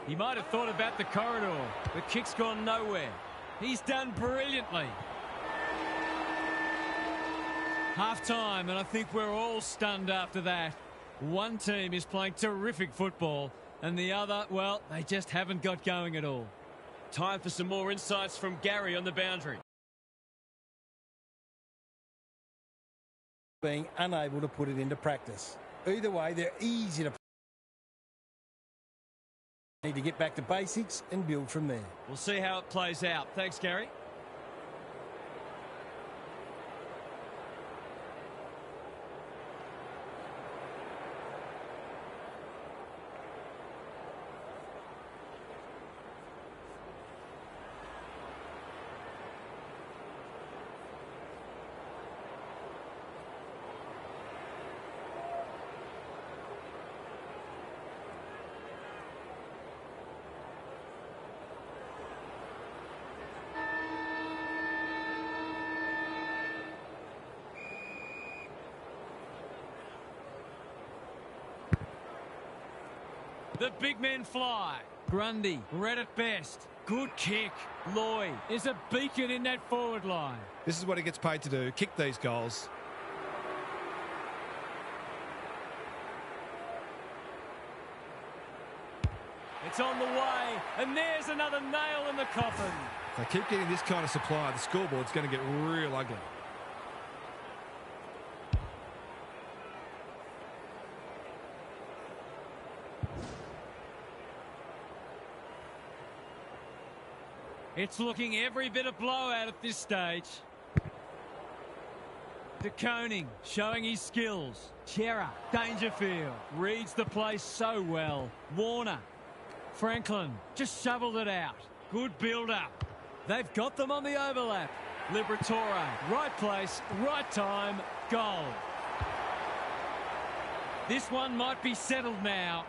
He might have thought about the corridor. The kick's gone nowhere. He's done brilliantly. Half-time, and I think we're all stunned after that. One team is playing terrific football, and the other, well, they just haven't got going at all. Time for some more insights from Gary on the boundary. Being unable to put it into practice. Either way, they're easy to... Need to get back to basics and build from there. We'll see how it plays out. Thanks, Gary. The big men fly. Grundy, red at best. Good kick. Lloyd is a beacon in that forward line. This is what he gets paid to do, kick these goals. It's on the way, and there's another nail in the coffin. If they keep getting this kind of supply, the scoreboard's going to get real ugly. It's looking every bit a blowout at this stage. De Koning showing his skills. Chera, Dangerfield, reads the play so well. Warner, Franklin just shoveled it out. Good build-up. They've got them on the overlap. Liberatore, right place, right time, goal. This one might be settled now.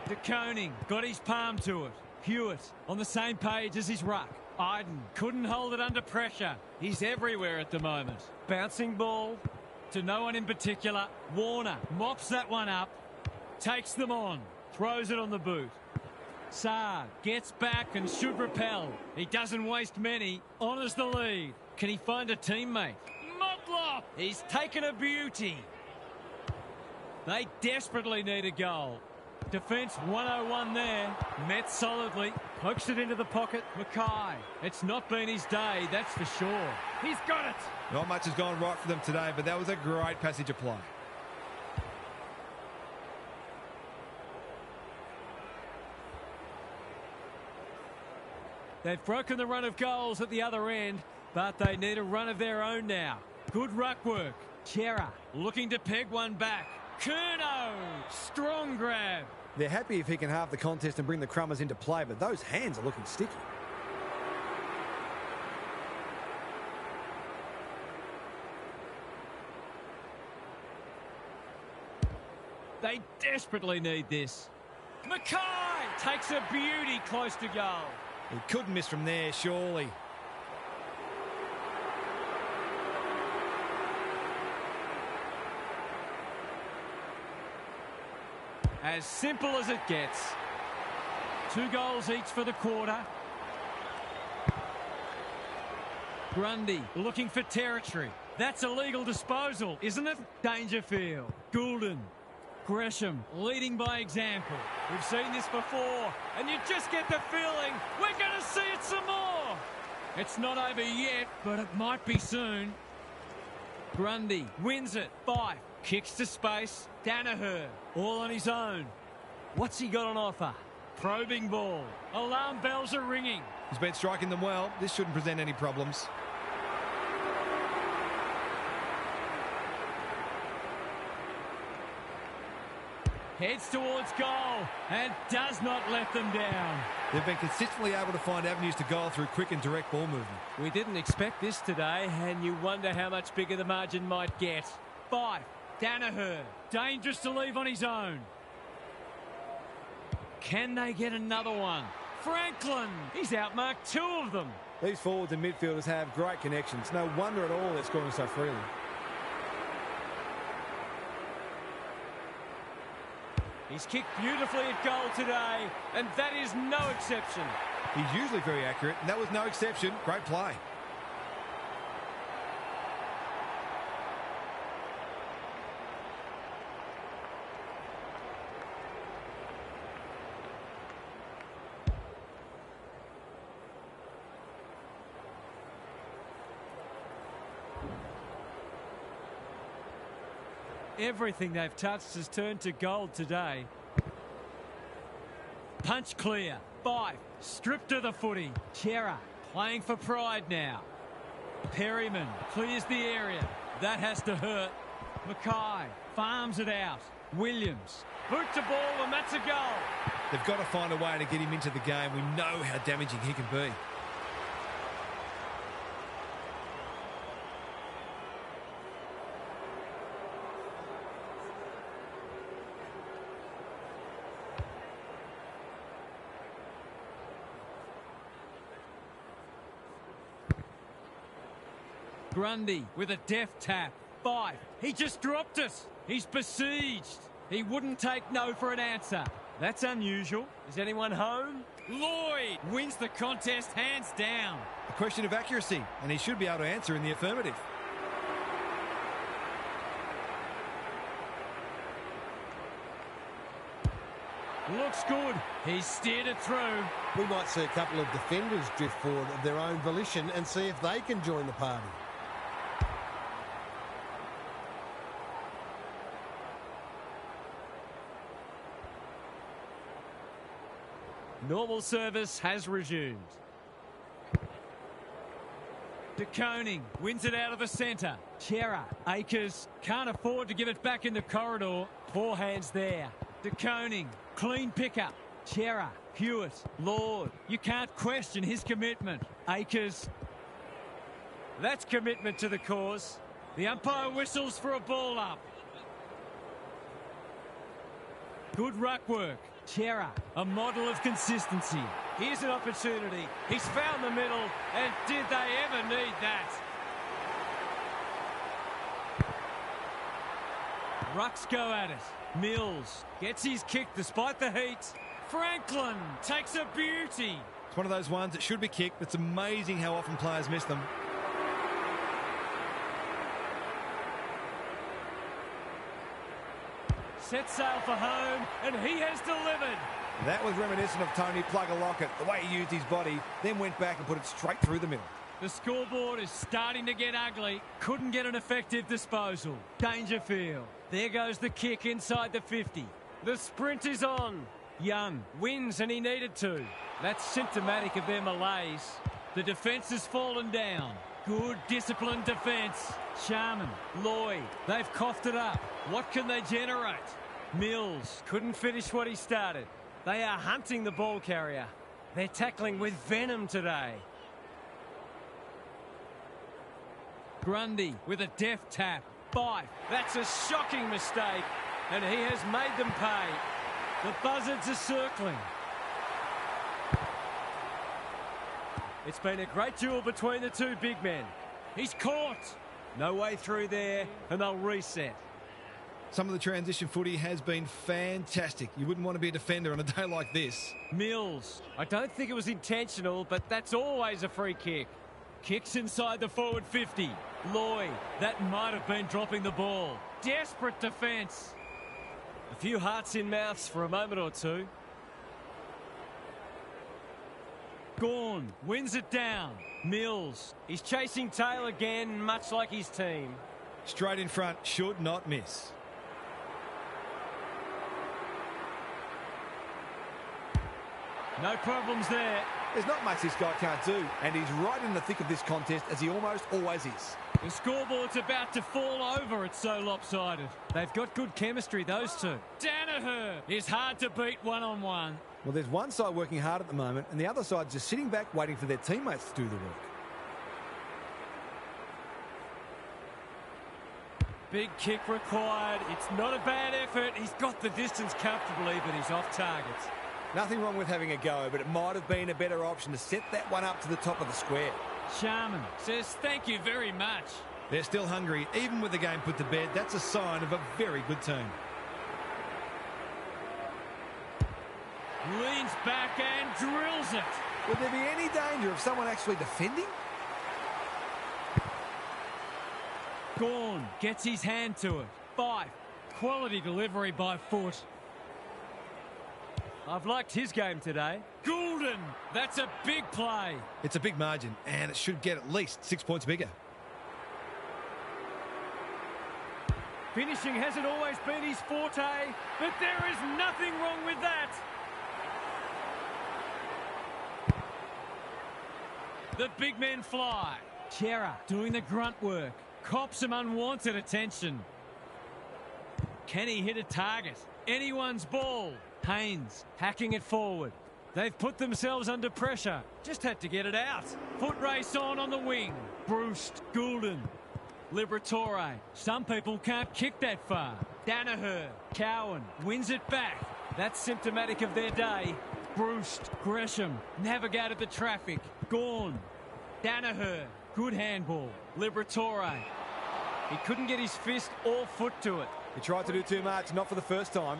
De Koning got his palm to it. Hewitt on the same page as his ruck. Iden couldn't hold it under pressure. He's everywhere at the moment. Bouncing ball to no one in particular. Warner mops that one up. Takes them on. Throws it on the boot. Saar gets back and should repel. He doesn't waste many. Honours the lead. Can he find a teammate? Motlop! He's taken a beauty. They desperately need a goal. Defence 101 there. Met solidly. Pokes it into the pocket. Mackay. It's not been his day, that's for sure. He's got it. Not much has gone right for them today, but that was a great passage of play. They've broken the run of goals at the other end, but they need a run of their own now. Good ruck work. Chera looking to peg one back. Curnow, strong grab. They're happy if he can halve the contest and bring the Crummers into play, but those hands are looking sticky. They desperately need this. Mackay takes a beauty close to goal. He couldn't miss from there, surely. As simple as it gets. 2 goals each for the quarter. Grundy looking for territory. That's a legal disposal, isn't it? Dangerfield. Goulden. Gresham leading by example. We've seen this before, and you just get the feeling we're going to see it some more. It's not over yet, but it might be soon. Grundy wins it. Fife kicks to space. Danaher all on his own. What's he got on offer? Probing ball. Alarm bells are ringing. He's been striking them well. This shouldn't present any problems. Heads towards goal and does not let them down. They've been consistently able to find avenues to goal through quick and direct ball movement. We didn't expect this today, and you wonder how much bigger the margin might get. Fife, Danaher, dangerous to leave on his own. Can they get another one? Franklin, he's outmarked 2 of them. These forwards and midfielders have great connections. No wonder at all they're scoring so freely. He's kicked beautifully at goal today, and that is no exception. He's usually very accurate, and that was no exception. Great play. Everything they've touched has turned to gold today. Punch clear. Fife stripped of the footy. Chera playing for pride now. Perryman clears the area. That has to hurt. Mackay farms it out. Williams boot to ball, and that's a goal. They've got to find a way to get him into the game. We know how damaging he can be. Grundy with a deft tap. Fife, he just dropped it. He's besieged. He wouldn't take no for an answer. That's unusual. Is anyone home? Lloyd wins the contest hands down. A question of accuracy, and he should be able to answer in the affirmative. Looks good. He's steered it through. We might see a couple of defenders drift forward of their own volition and see if they can join the party. Normal service has resumed. De Koning wins it out of the centre. Chera, Akers can't afford to give it back in the corridor. Poor hands there. De Koning, clean pickup. Chera Hewitt, Lord, you can't question his commitment. Akers. That's commitment to the cause. The umpire whistles for a ball up. Good ruck work. Chera, a model of consistency. Here's an opportunity. He's found the middle, and did they ever need that? Rucks go at it. Mills gets his kick despite the heat. Franklin takes a beauty. It's one of those ones that should be kicked. It's amazing how often players miss them. Set sail for home, and he has delivered. That was reminiscent of Tony Plugger-Lockett, the way he used his body, then went back and put it straight through the middle. The scoreboard is starting to get ugly. Couldn't get an effective disposal. Dangerfield. There goes the kick inside the 50. The sprint is on. Young wins, and he needed to. That's symptomatic of their malaise. The defence has fallen down. Good disciplined defence. Sharman, Lloyd, they've coughed it up. What can they generate? Mills couldn't finish what he started. They are hunting the ball carrier. They're tackling with venom today. Grundy with a deft tap. Fife. That's a shocking mistake, and he has made them pay. The buzzards are circling. It's been a great duel between the two big men. He's caught. No way through there, and they'll reset. Some of the transition footy has been fantastic. You wouldn't want to be a defender on a day like this. Mills. I don't think it was intentional, but that's always a free kick. Kicks inside the forward 50. Lloyd. That might have been dropping the ball. Desperate defence. A few hearts in mouths for a moment or two. Gawn wins it down. Mills. He's chasing tail again, much like his team. Straight in front, should not miss. No problems there. There's not much this guy can't do, and he's right in the thick of this contest, as he almost always is. The scoreboard's about to fall over. It's so lopsided. They've got good chemistry, those two. Danaher is hard to beat one-on-one. Well, there's one side working hard at the moment, and the other side just sitting back waiting for their teammates to do the work. Big kick required. It's not a bad effort. He's got the distance comfortably, but he's off target. Nothing wrong with having a go, but it might have been a better option to set that one up to the top of the square. Sharman says thank you very much. They're still hungry, even with the game put to bed. That's a sign of a very good team. Leans back and drills it. Would there be any danger of someone actually defending? Gawn gets his hand to it. Fife. Quality delivery by foot. I've liked his game today. Goulden. That's a big play. It's a big margin, and it should get at least 6 points bigger. Finishing hasn't always been his forte, but there is nothing wrong with that. The big men fly. Chera doing the grunt work. Cops some unwanted attention. Can he hit a target? Anyone's ball. Haynes hacking it forward. They've put themselves under pressure. Just had to get it out. Foot race on the wing. Bruce, Goulden, Liberatore. Some people can't kick that far. Danaher, Cowan wins it back. That's symptomatic of their day. Bruce, Gresham navigated the traffic. Gawn, Danaher, good handball. Liberatore. He couldn't get his fist or foot to it. He tried to do too much, not for the first time.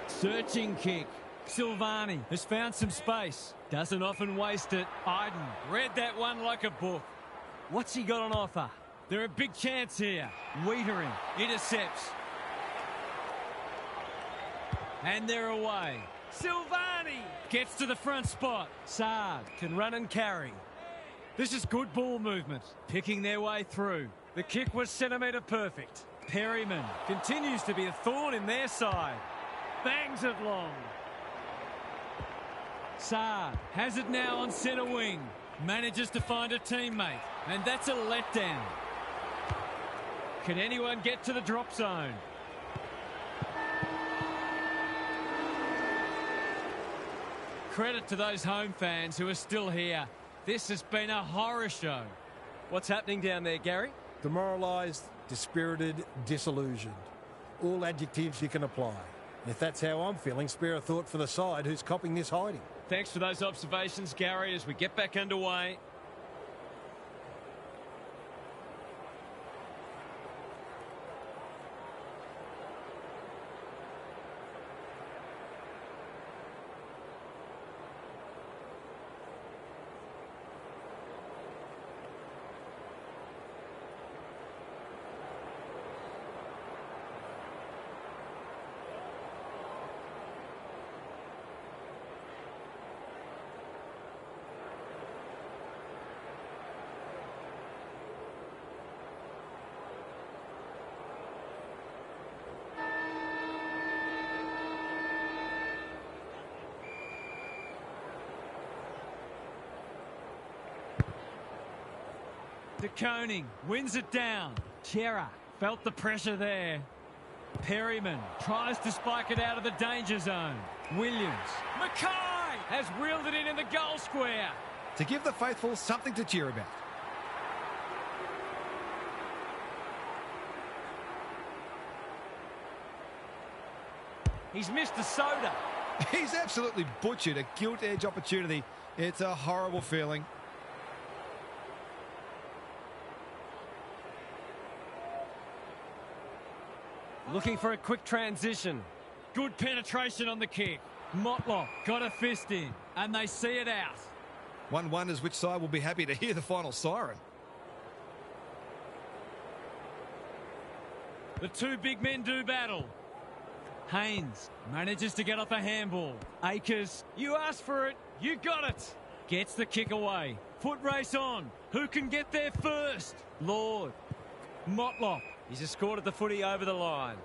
Searching kick. Silvani has found some space. Doesn't often waste it. Iden read that one like a book. What's he got on offer? They're a big chance here. Wiedering intercepts. And they're away. Silvani gets to the front spot. Saad can run and carry. This is good ball movement. Picking their way through. The kick was centimetre perfect. Perryman continues to be a thorn in their side. Bangs it long. Saad has it now on centre wing. Manages to find a teammate. And that's a letdown. Can anyone get to the drop zone? Credit to those home fans who are still here. This has been a horror show. What's happening down there, Gary? Demoralised, dispirited, disillusioned. All adjectives you can apply. And if that's how I'm feeling, spare a thought for the side who's copping this hiding. Thanks for those observations, Gary, as we get back underway. De Koning wins it down. Chera felt the pressure there. Perryman tries to spike it out of the danger zone. Williams. Mackay has reeled it in the goal square. To give the faithful something to cheer about. He's missed a soda. He's absolutely butchered a gilt-edge opportunity. It's a horrible feeling. Looking for a quick transition. Good penetration on the kick. Motlop got a fist in, and they see it out. One wonders which side will be happy to hear the final siren. The two big men do battle. Haynes manages to get off a handball. Akers, you asked for it, you got it. Gets the kick away. Foot race on. Who can get there first? Lord. Motlop. He's escorted the footy over the line.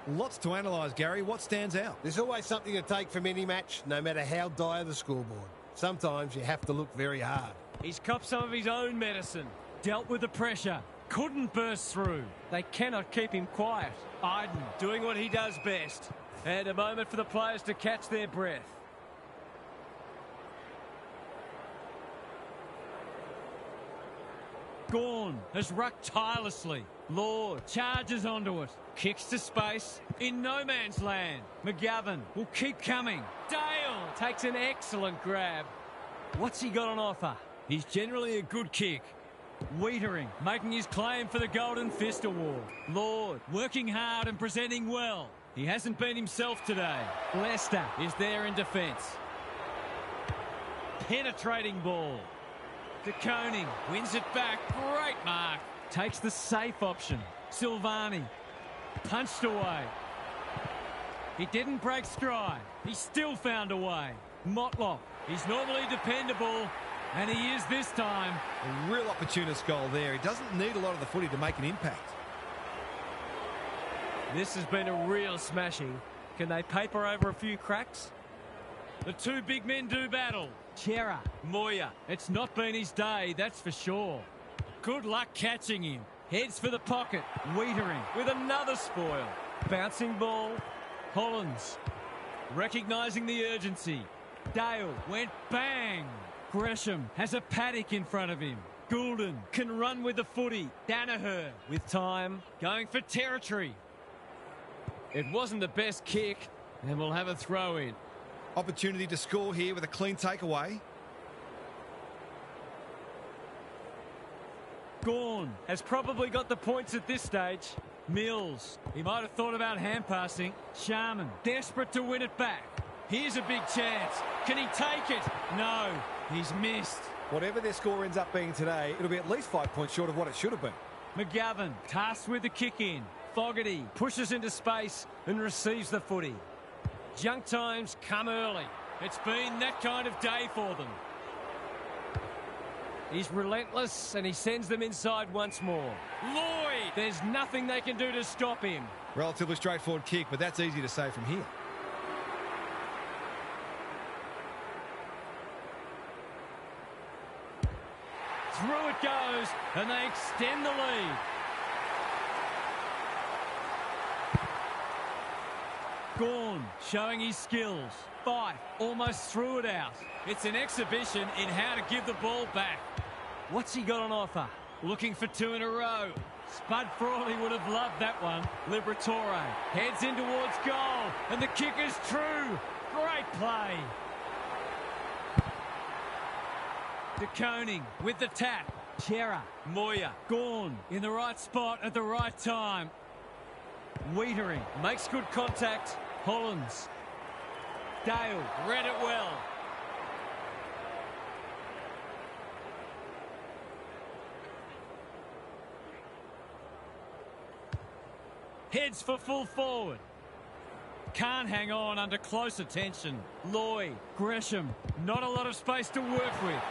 Lots to analyse, Gary. What stands out? There's always something to take from any match, no matter how dire the scoreboard. Sometimes you have to look very hard. He's copped some of his own medicine. Dealt with the pressure. Couldn't burst through. They cannot keep him quiet. Iden doing what he does best. And a moment for the players to catch their breath. Gawn has rucked tirelessly. Lord charges onto it. Kicks to space. In no man's land. McGovern will keep coming. Dale takes an excellent grab. What's he got on offer? He's generally a good kick. Wiedering making his claim for the Golden Fist Award. Lord working hard and presenting well. He hasn't been himself today. Leicester is there in defence. Penetrating ball. De Koning wins it back. Great mark. Takes the safe option. Silvani punched away. He didn't break stride. He still found a way. Motlop, he's normally dependable, and he is this time. A real opportunist goal there. He doesn't need a lot of the footy to make an impact. This has been a real smashing. Can they paper over a few cracks? The two big men do battle. Chera, Moya. It's not been his day, that's for sure. Good luck catching him. Heads for the pocket. Wiedering with another spoil. Bouncing ball. Hollins recognising the urgency. Dale went bang. Gresham has a paddock in front of him. Goulden can run with the footy. Danaher with time. Going for territory. It wasn't the best kick, and we'll have a throw in. Opportunity to score here with a clean takeaway. Gawn has probably got the points at this stage. Mills, he might have thought about hand passing. Sharman, desperate to win it back. Here's a big chance. Can he take it? No, he's missed. Whatever their score ends up being today, it'll be at least 5 points short of what it should have been. McGovern tasked with the kick in. Fogarty pushes into space and receives the footy. Junk times come early. It's been that kind of day for them. He's relentless and he sends them inside once more. Lloyd, there's nothing they can do to stop him. Relatively straightforward kick, but that's easy to say from here. Through it goes, and they extend the lead. Gorn showing his skills. Fife almost threw it out. It's an exhibition in how to give the ball back. What's he got on offer? Looking for two in a row. Spud Frawley would have loved that one. Liberatore heads in towards goal, and the kick is true. Great play. De Koning with the tap. Chera, Moya, Gorn in the right spot at the right time. Wiedering makes good contact. Hollands. Dale read it well. Heads for full forward. Can't hang on under close attention. Lloyd, Gresham, not a lot of space to work with.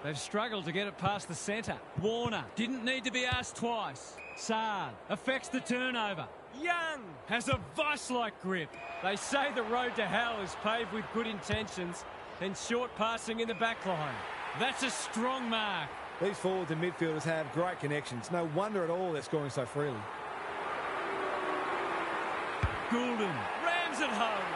They've struggled to get it past the centre. Warner didn't need to be asked twice. Saad affects the turnover. Young has a vice-like grip. They say the road to hell is paved with good intentions and short passing in the back line. That's a strong mark. These forwards and midfielders have great connections. No wonder at all they're scoring so freely. Goulden rams it home.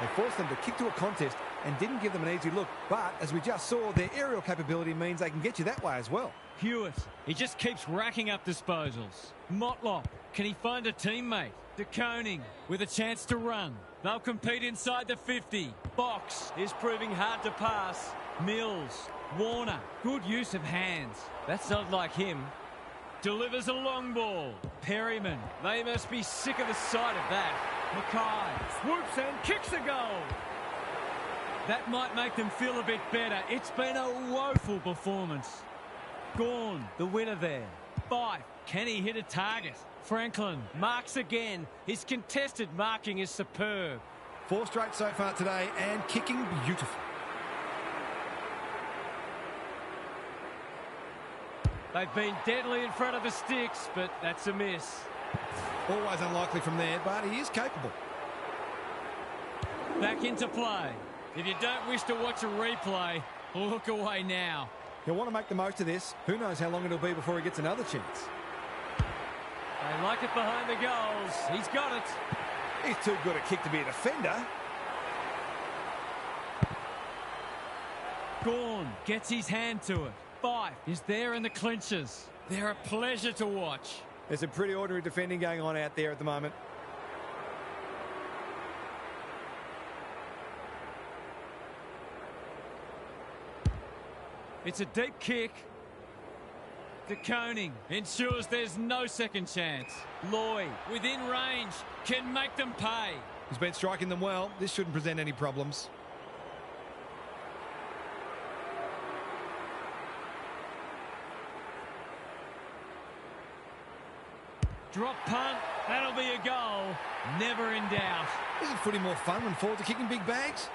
They forced them to kick to a contest and didn't give them an easy look. But, as we just saw, their aerial capability means they can get you that way as well. Hewitt, he just keeps racking up disposals. Motlop, can he find a teammate? De Koning with a chance to run. They'll compete inside the 50. Box is proving hard to pass. Mills, Warner, good use of hands. That's not like him. Delivers a long ball. Perryman, they must be sick of the sight of that. Mackay swoops and kicks a goal. That might make them feel a bit better. It's been a woeful performance. Gorn, the winner there. Fife, can he hit a target? Franklin marks again. His contested marking is superb. 4 straight so far today and kicking beautiful. They've been deadly in front of the sticks, but that's a miss. Always unlikely from there, but he is capable. Back into play. If you don't wish to watch a replay, look away now. He'll want to make the most of this. Who knows how long it'll be before he gets another chance. They like it behind the goals. He's got it. He's too good a kick to be a defender. Gorn gets his hand to it. Fife is there in the clinches. They're a pleasure to watch. There's some pretty ordinary defending going on out there at the moment. It's a deep kick. De Koning ensures there's no second chance. Lloyd, within range, can make them pay. He's been striking them well. This shouldn't present any problems. Drop punt, that'll be a goal. Never in doubt. Isn't footy more fun when forwards are kicking big bags?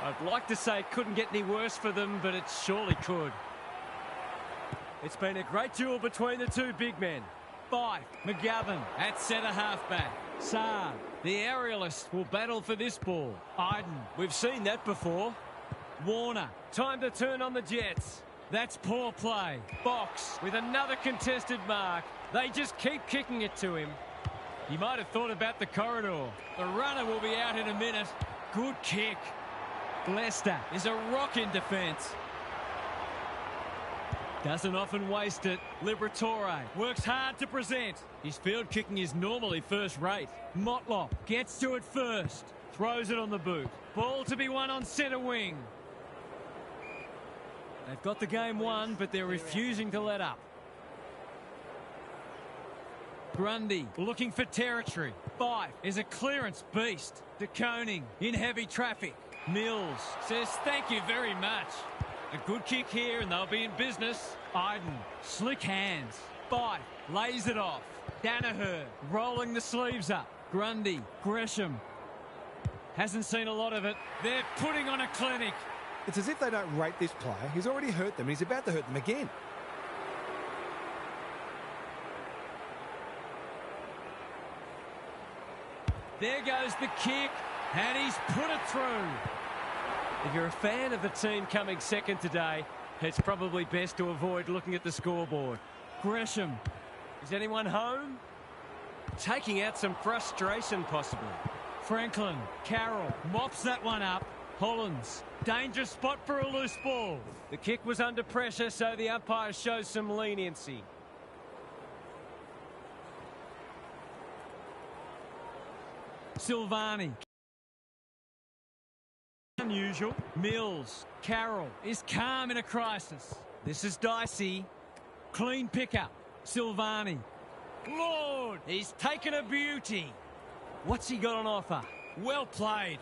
I'd like to say it couldn't get any worse for them, but it surely could. It's been a great duel between the two big men. Fife, McGovern at centre halfback. Saad, the aerialist, will battle for this ball. Iden, we've seen that before. Warner, time to turn on the Jets. That's poor play. Box with another contested mark. They just keep kicking it to him. He might have thought about the corridor. The runner will be out in a minute. Good kick. Lester is a rock in defence. Doesn't often waste it. Liberatore works hard to present. His field kicking is normally first rate. Motlop gets to it first. Throws it on the boot. Ball to be won on centre wing. They've got the game won, but they're refusing to let up. Grundy looking for territory. Fife is a clearance beast. De Koning in heavy traffic. Mills says thank you very much. A good kick here and they'll be in business. Iden, slick hands. Fife lays it off. Danaher rolling the sleeves up. Grundy, Gresham. Hasn't seen a lot of it. They're putting on a clinic. It's as if they don't rate this player. He's already hurt them and he's about to hurt them again. There goes the kick, and he's put it through. If you're a fan of the team coming second today, It's probably best to avoid looking at the scoreboard. Gresham. Is anyone home? Taking out some frustration, possibly. Franklin. Carroll mops that one up. Hollins. Dangerous spot for a loose ball. The kick was under pressure, so the umpire shows some leniency. Silvani. Unusual. Mills. Carroll is calm in a crisis. This is dicey. Clean pickup. Silvani. Lord, He's taken a beauty. What's he got on offer? well played.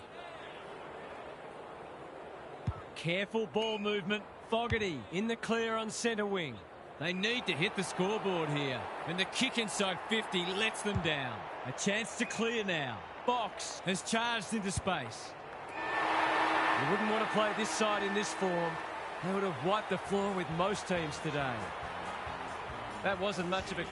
Careful ball movement. Fogarty in the clear on centre wing. They need to hit the scoreboard here. And the kick inside 50 lets them down. A chance to clear now. Box has charged into space. You wouldn't want to play this side in this form. They would have wiped the floor with most teams today. That wasn't much of a...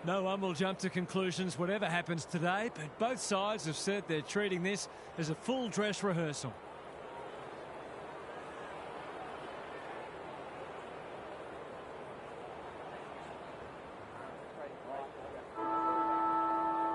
No one will jump to conclusions whatever happens today, but both sides have said they're treating this as a full dress rehearsal.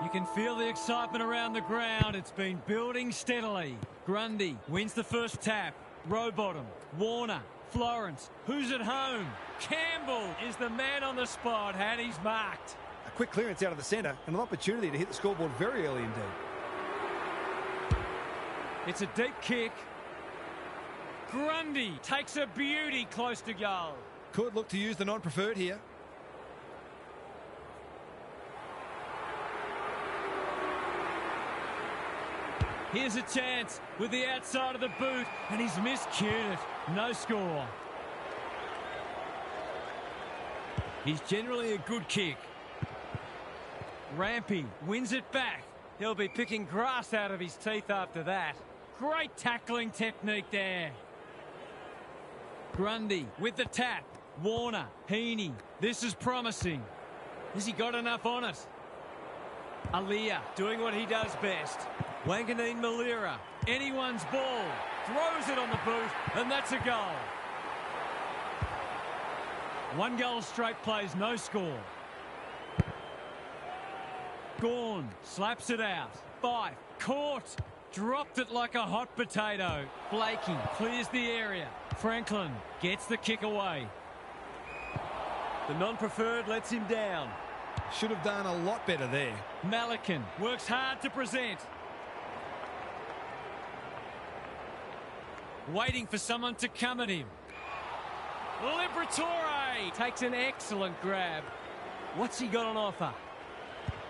You can feel the excitement around the ground. It's been building steadily. Grundy wins the first tap. Rowbottom, Warner, Florence. Who's at home? Campbell is the man on the spot, and he's marked. A quick clearance out of the centre and an opportunity to hit the scoreboard very early indeed. It's a deep kick. Grundy takes a beauty close to goal. Could look to use the non-preferred here. Here's a chance with the outside of the boot, and he's miscued it. No score. He's generally a good kick. Rampy wins it back. He'll be picking grass out of his teeth after that. Great tackling technique there. Grundy with the tap. Warner, Heaney. This is promising. Has he got enough on it? Aliyah doing what he does best. Wanganeen Malira, anyone's ball, throws it on the boot, and that's a goal. 1 goal straight plays, no score. Gawn slaps it out. Fife, caught, dropped it like a hot potato. Blakey clears the area. Franklin gets the kick away. The non-preferred lets him down. Should have done a lot better there. Malikan works hard to present. Waiting for someone to come at him. Liberatore takes an excellent grab. What's he got on offer?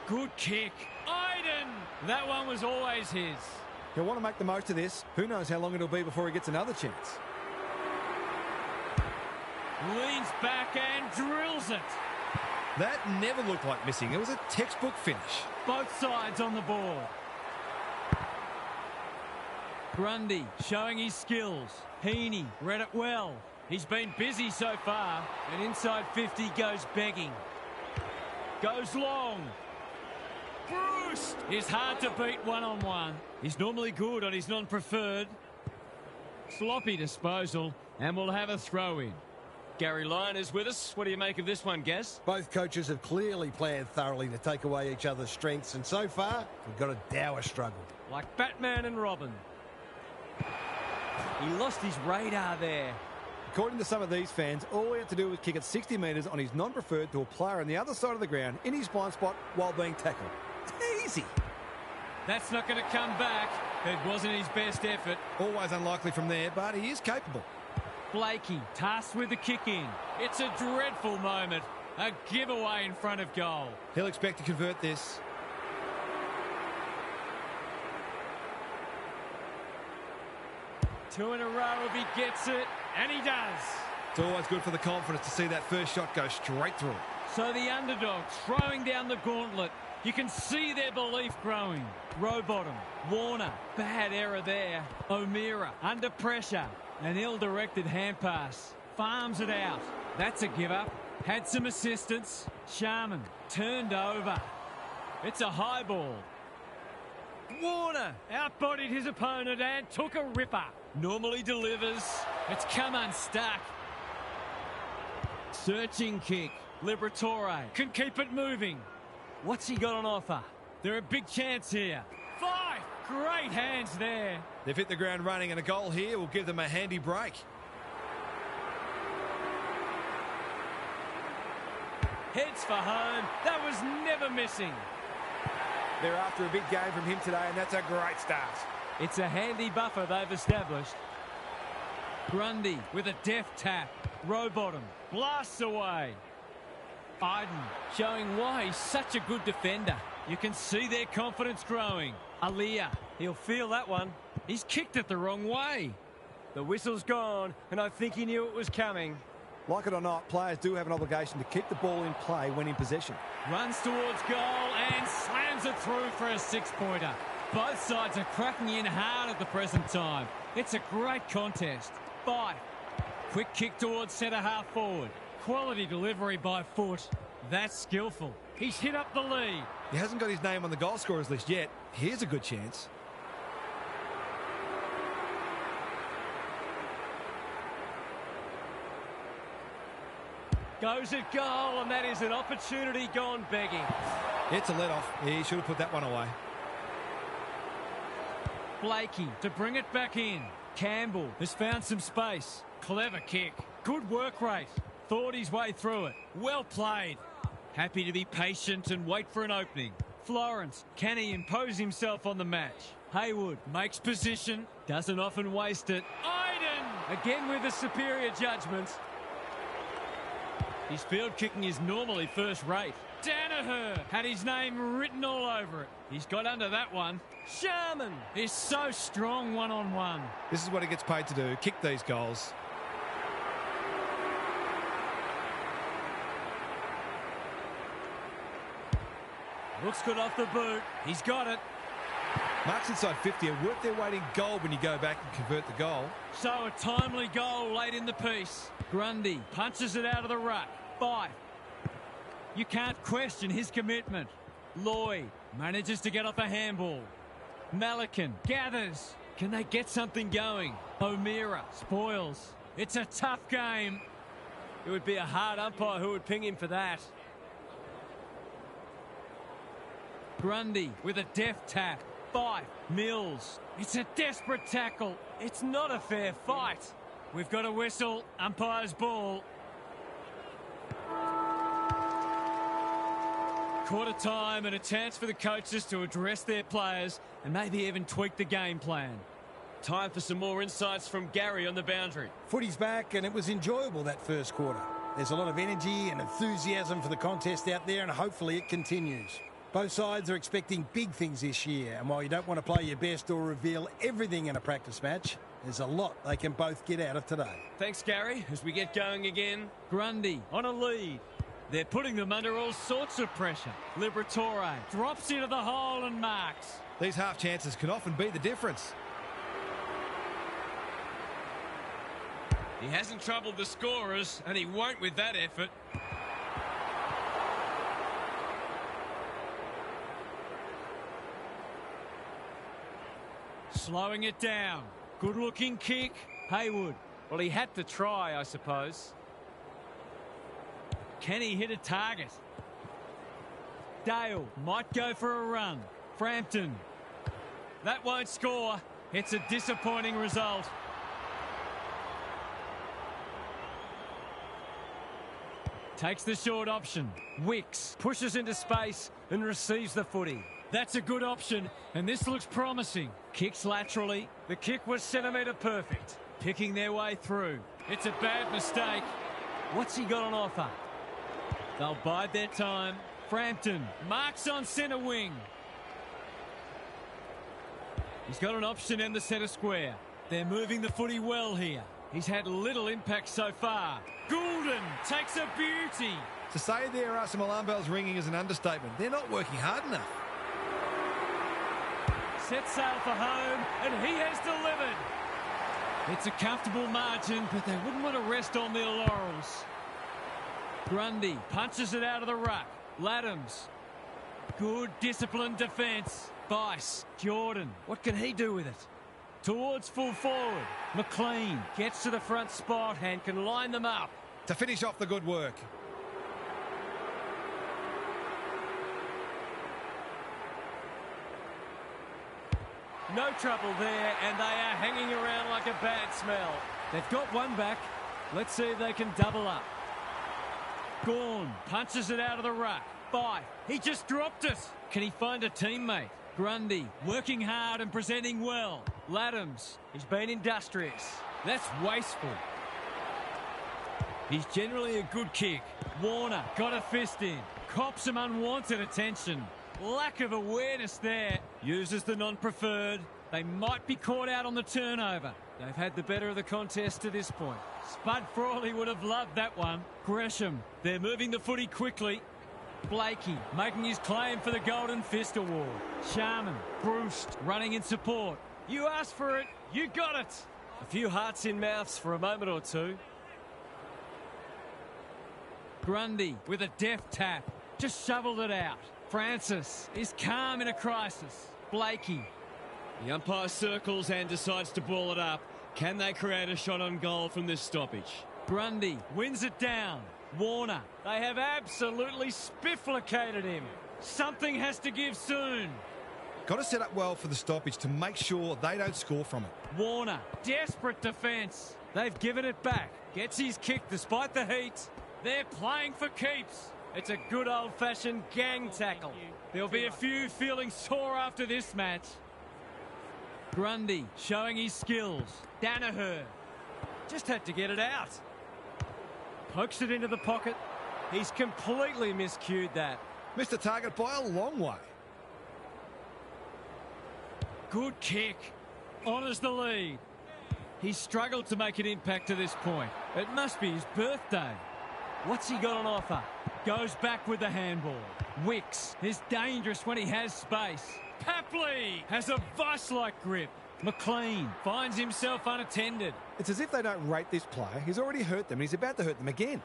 Good kick. Iden! That one was always his. He'll want to make the most of this. Who knows how long it'll be before he gets another chance. Leans back and drills it. That never looked like missing. It was a textbook finish. Both sides on the board. Grundy showing his skills. Heaney read it well. He's been busy so far. And inside 50 goes begging. Goes long. Bruce is hard to beat one-on-one. He's normally good on his non-preferred. Sloppy disposal. And we'll have a throw-in. Gary Lyon is with us. What do you make of this one, Gaz? Both coaches have clearly planned thoroughly to take away each other's strengths, and so far, we've got a dour struggle. Like Batman and Robin. He lost his radar there. According to some of these fans, all he had to do was kick it 60 metres on his non-preferred to a player on the other side of the ground in his blind spot while being tackled. Easy. That's not going to come back. It wasn't his best effort. Always unlikely from there, but he is capable. Blakey tasked with the kick in. It's a dreadful moment. A giveaway in front of goal. He'll expect to convert this. Two in a row if he gets it, and he does. It's always good for the confidence to see that first shot go straight through. So the underdog throwing down the gauntlet. You can see their belief growing. Rowbottom, Warner, bad error there. O'Meara under pressure. An ill-directed hand pass. Farms it out. That's a give-up. Had some assistance. Sharman turned over. It's a high ball. Warner outbodied his opponent and took a ripper. Normally delivers. It's come unstuck. Searching kick. Liberatore can keep it moving. What's he got on offer? They're a big chance here. Fife! Great hands there. They've hit the ground running, and a goal here will give them a handy break. Heads for home. That was never missing. They're after a big game from him today, and that's a great start. It's a handy buffer they've established. Grundy with a deft tap. Rowbottom blasts away. Iden showing why he's such a good defender. You can see their confidence growing. Aliyah, he'll feel that one. He's kicked it the wrong way. The whistle's gone, and I think he knew it was coming. Like it or not, players do have an obligation to keep the ball in play when in possession. Runs towards goal and slams it through for a six-pointer. Both sides are cracking in hard at the present time. It's a great contest. Fife. Quick kick towards centre half forward. Quality delivery by foot. That's skillful. He's hit up the lead. He hasn't got his name on the goal scorers list yet. Here's a good chance. Goes at goal, and that is an opportunity gone begging. It's a let-off. He should have put that one away. Blakey to bring it back in. Campbell has found some space. Clever kick. Good work rate. Thought his way through it. Well played. Happy to be patient and wait for an opening. Florence, can he impose himself on the match? Haywood makes position. Doesn't often waste it. Iden! Again with the superior judgment. His field kicking is normally first rate. Danaher had his name written all over it. He's got under that one. Sharman is so strong one-on-one. This is what he gets paid to do, kick these goals. Looks good off the boot. He's got it. Marks inside 50 are worth their weight in gold when you go back and convert the goal. So a timely goal late in the piece. Grundy punches it out of the ruck. Fife. You can't question his commitment. Lloyd manages to get off a handball. Malikan gathers. Can they get something going? O'Meara spoils. It's a tough game. It would be a hard umpire who would ping him for that. Grundy with a deft tap. Fife. Mills. It's a desperate tackle. It's not a fair fight. We've got a whistle. Umpire's ball. Quarter time and a chance for the coaches to address their players and maybe even tweak the game plan. Time for some more insights from Gary on the boundary. Footy's back, and it was enjoyable that first quarter. There's a lot of energy and enthusiasm for the contest out there, and hopefully it continues. Both sides are expecting big things this year, and while you don't want to play your best or reveal everything in a practice match, there's a lot they can both get out of today. Thanks, Gary. As we get going again. Grundy on a lead. They're putting them under all sorts of pressure. Liberatore drops into the hole and marks. These half chances can often be the difference. He hasn't troubled the scorers, and he won't with that effort. Slowing it down. Good looking kick. Haywood. Well, he had to try, I suppose. Can he hit a target? Dale might go for a run. Frampton. That won't score. It's a disappointing result. Takes the short option. Wicks pushes into space and receives the footy. That's a good option, and this looks promising. Kicks laterally. The kick was centimetre perfect. Picking their way through. It's a bad mistake. What's he got on offer? They'll bide their time. Frampton marks on centre wing. He's got an option in the centre square. They're moving the footy well here. He's had little impact so far. Goulden takes a beauty. To say there are some alarm bells ringing is an understatement. They're not working hard enough. Set sail for home, and he has delivered. It's a comfortable margin, but they wouldn't want to rest on their laurels. Grundy punches it out of the ruck. Laddams. Good disciplined defence. Bice. Jordan. What can he do with it? Towards full forward. McLean gets to the front spot and can line them up. To finish off the good work. No trouble there, and they are hanging around like a bad smell. They've got one back. Let's see if they can double up. Gawn punches it out of the ruck. Fife. He just dropped it. Can he find a teammate? Grundy working hard and presenting well. Laddams. He's been industrious. That's wasteful. He's generally a good kick. Warner got a fist in. Cops some unwanted attention. Lack of awareness there. Uses the non-preferred. They might be caught out on the turnover. They've had the better of the contest to this point. Spud Frawley would have loved that one. Gresham. They're moving the footy quickly. Blakey making his claim for the Golden Fist Award. Sharman. Bruce running in support. You asked for it. You got it. A few hearts in mouths for a moment or two. Grundy with a deft tap. Just shoveled it out. Francis is calm in a crisis. Blakey. The umpire circles and decides to ball it up. Can they create a shot on goal from this stoppage? Grundy wins it down. Warner. They have absolutely spifflicated him. Something has to give soon. Got to set up well for the stoppage to make sure they don't score from it. Warner. Desperate defence. They've given it back. Gets his kick despite the heat. They're playing for keeps. It's a good old-fashioned gang tackle. There'll be a few feeling sore after this match. Grundy showing his skills. Danaher just had to get it out. Pokes it into the pocket. He's completely miscued that. Missed the target by a long way. Good kick. Honours the lead. He's struggled to make an impact to this point. It must be his birthday. What's he got on offer? Goes back with the handball. Wicks is dangerous when he has space. Papley has a vice-like grip. McLean finds himself unattended. It's as if they don't rate this player. He's already hurt them and he's about to hurt them again.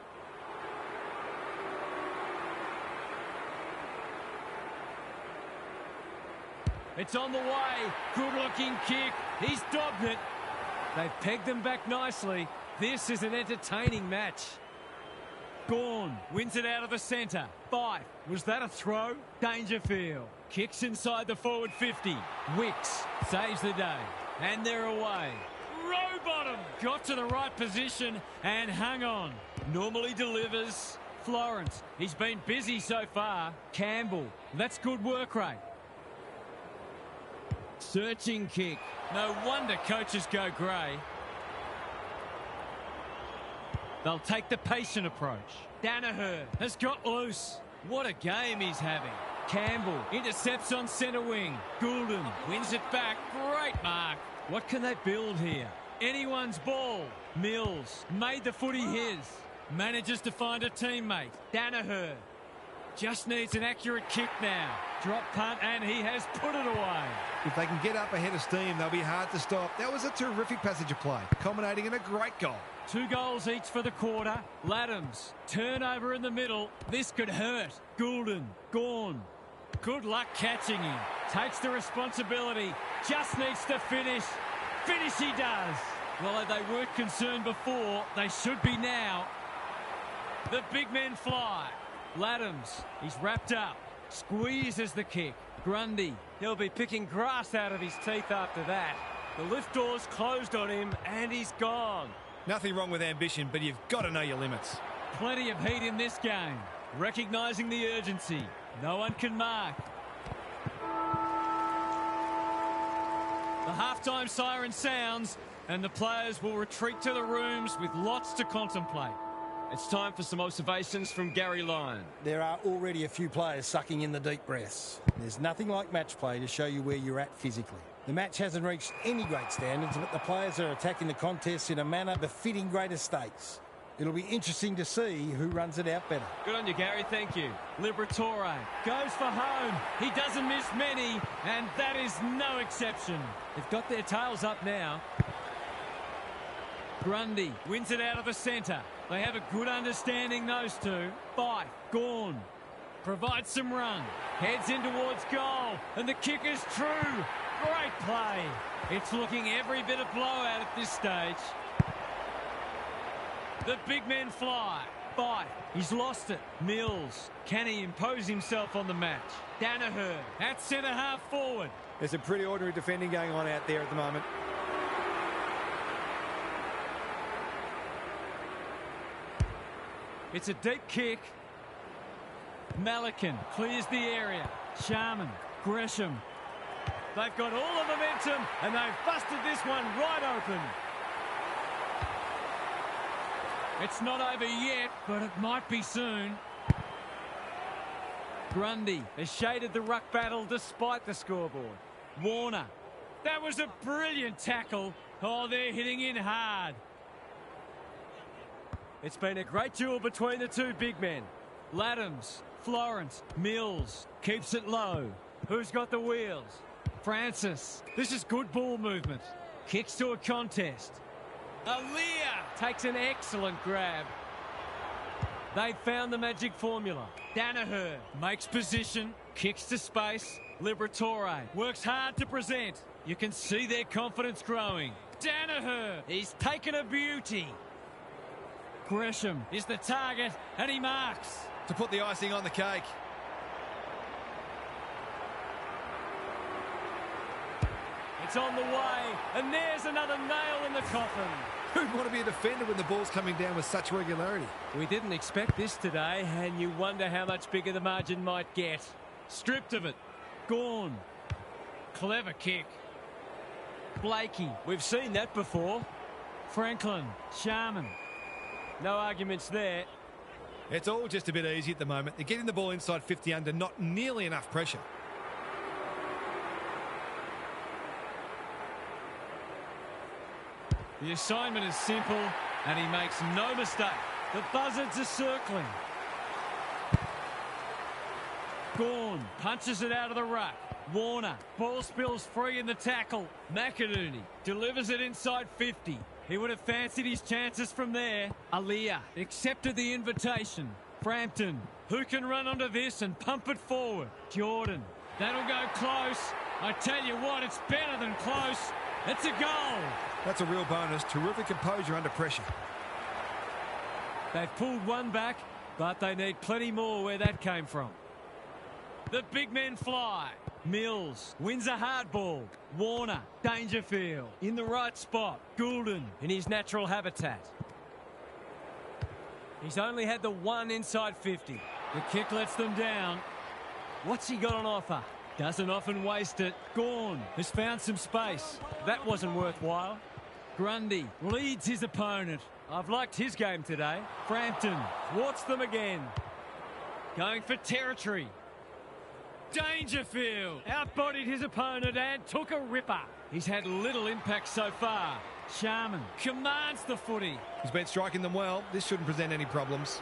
It's on the way. Good-looking kick. He's dobbed it. They've pegged them back nicely. This is an entertaining match. Gorn wins it out of the centre. Fife. Was that a throw? Dangerfield kicks inside the forward 50. Wicks saves the day. And they're away. Rowbottom got to the right position and hung on. Normally delivers. Florence. He's been busy so far. Campbell. That's good work rate. Searching kick. No wonder coaches go grey. They'll take the patient approach. Danaher has got loose. What a game he's having. Campbell intercepts on centre wing. Goulden wins it back. Great mark. What can they build here? Anyone's ball. Mills made the footy his. Manages to find a teammate. Danaher just needs an accurate kick now. Drop punt and he has put it away. If they can get up ahead of steam, they'll be hard to stop. That was a terrific passage of play, culminating in a great goal. 2 goals each for the quarter. Laddams, turnover in the middle. This could hurt. Goulden, Gorn. Good luck catching him. Takes the responsibility. Just needs to finish. Finish he does. Well, they weren't concerned before. They should be now. The big men fly. Laddams, he's wrapped up. Squeezes the kick. Grundy, he'll be picking grass out of his teeth after that. The lift door's closed on him and he's gone. Nothing wrong with ambition, but you've got to know your limits. Plenty of heat in this game. Recognising the urgency. No one can mark. The halftime siren sounds and the players will retreat to the rooms with lots to contemplate. It's time for some observations from Gary Lyon. There are already a few players sucking in the deep breaths. There's nothing like match play to show you where you're at physically. The match hasn't reached any great standards, but the players are attacking the contest in a manner befitting greater stakes. It'll be interesting to see who runs it out better. Good on you, Gary. Thank you. Liberatore goes for home. He doesn't miss many, and that is no exception. They've got their tails up now. Grundy wins it out of the centre. They have a good understanding, those two. Fife, Gorn provides some run. Heads in towards goal, and the kick is true. Great play. It's looking every bit of blowout at this stage. The big men fly. Fife, he's lost it. Mills, can he impose himself on the match? Danaher at centre half forward. There's some pretty ordinary defending going on out there at the moment. It's a deep kick. Malikan clears the area. Sharman, Gresham. They've got all the momentum and they've busted this one right open. It's not over yet, but it might be soon. Grundy has shaded the ruck battle despite the scoreboard. Warner. That was a brilliant tackle. Oh, they're hitting in hard. It's been a great duel between the two big men. Laddams, Florence, Mills keeps it low. Who's got the wheels? Francis. This is good ball movement. Kicks to a contest. Aaliyah takes an excellent grab. They found the magic formula. Danaher makes position, kicks to space. Liberatore works hard to present. You can see their confidence growing. Danaher, he's taken a beauty. Gresham is the target, and he marks. To put the icing on the cake. It's on the way, and there's another nail in the coffin. Who'd want to be a defender when the ball's coming down with such regularity? We didn't expect this today, and you wonder how much bigger the margin might get. Stripped of it. Gone. Clever kick. Blakey. We've seen that before. Franklin. Sharman. No arguments there. It's all just a bit easy at the moment. They're getting the ball inside 50 under not nearly enough pressure. The assignment is simple, and he makes no mistake. The buzzards are circling. Gorn punches it out of the ruck. Warner, ball spills free in the tackle. McInerney delivers it inside 50. He would have fancied his chances from there. Aliyah accepted the invitation. Frampton, who can run onto this and pump it forward? Jordan, that'll go close. I tell you what, it's better than close. It's a goal. That's a real bonus. Terrific composure under pressure. They've pulled one back, but they need plenty more where that came from. The big men fly. Mills wins a hard ball. Warner, Dangerfield in the right spot. Goulden in his natural habitat. He's only had the one inside 50. The kick lets them down. What's he got on offer? Doesn't often waste it. Gorn has found some space. That wasn't worthwhile. Grundy leads his opponent. I've liked his game today. Frampton thwarts them again. Going for territory. Dangerfield outbodied his opponent and took a ripper. He's had little impact so far. Sharman commands the footy. He's been striking them well. This shouldn't present any problems.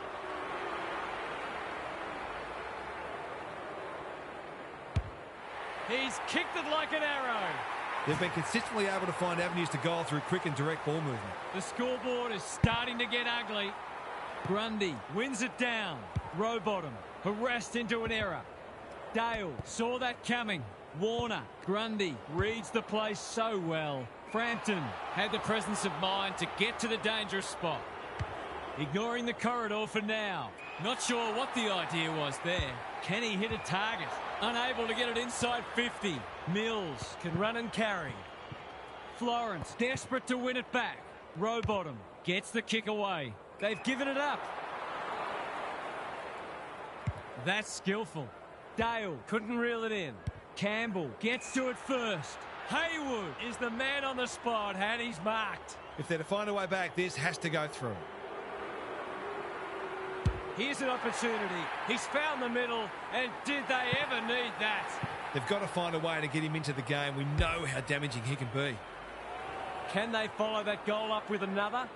He's kicked it like an arrow. They've been consistently able to find avenues to goal through quick and direct ball movement. The scoreboard is starting to get ugly. Grundy wins it down. Rowbottom harassed into an error. Dale saw that coming. Warner, Grundy reads the place so well. Frampton had the presence of mind to get to the dangerous spot. Ignoring the corridor for now. Not sure what the idea was there. Can he hit a target? Unable to get it inside 50. Mills can run and carry. Florence desperate to win it back. Rowbottom gets the kick away. They've given it up. That's skillful. Dale couldn't reel it in. Campbell gets to it first. Haywood is the man on the spot, and he's marked. If they're to find a way back, this has to go through. Here's an opportunity. He's found the middle, and did they ever need that? They've got to find a way to get him into the game. We know how damaging he can be. Can they follow that goal up with another?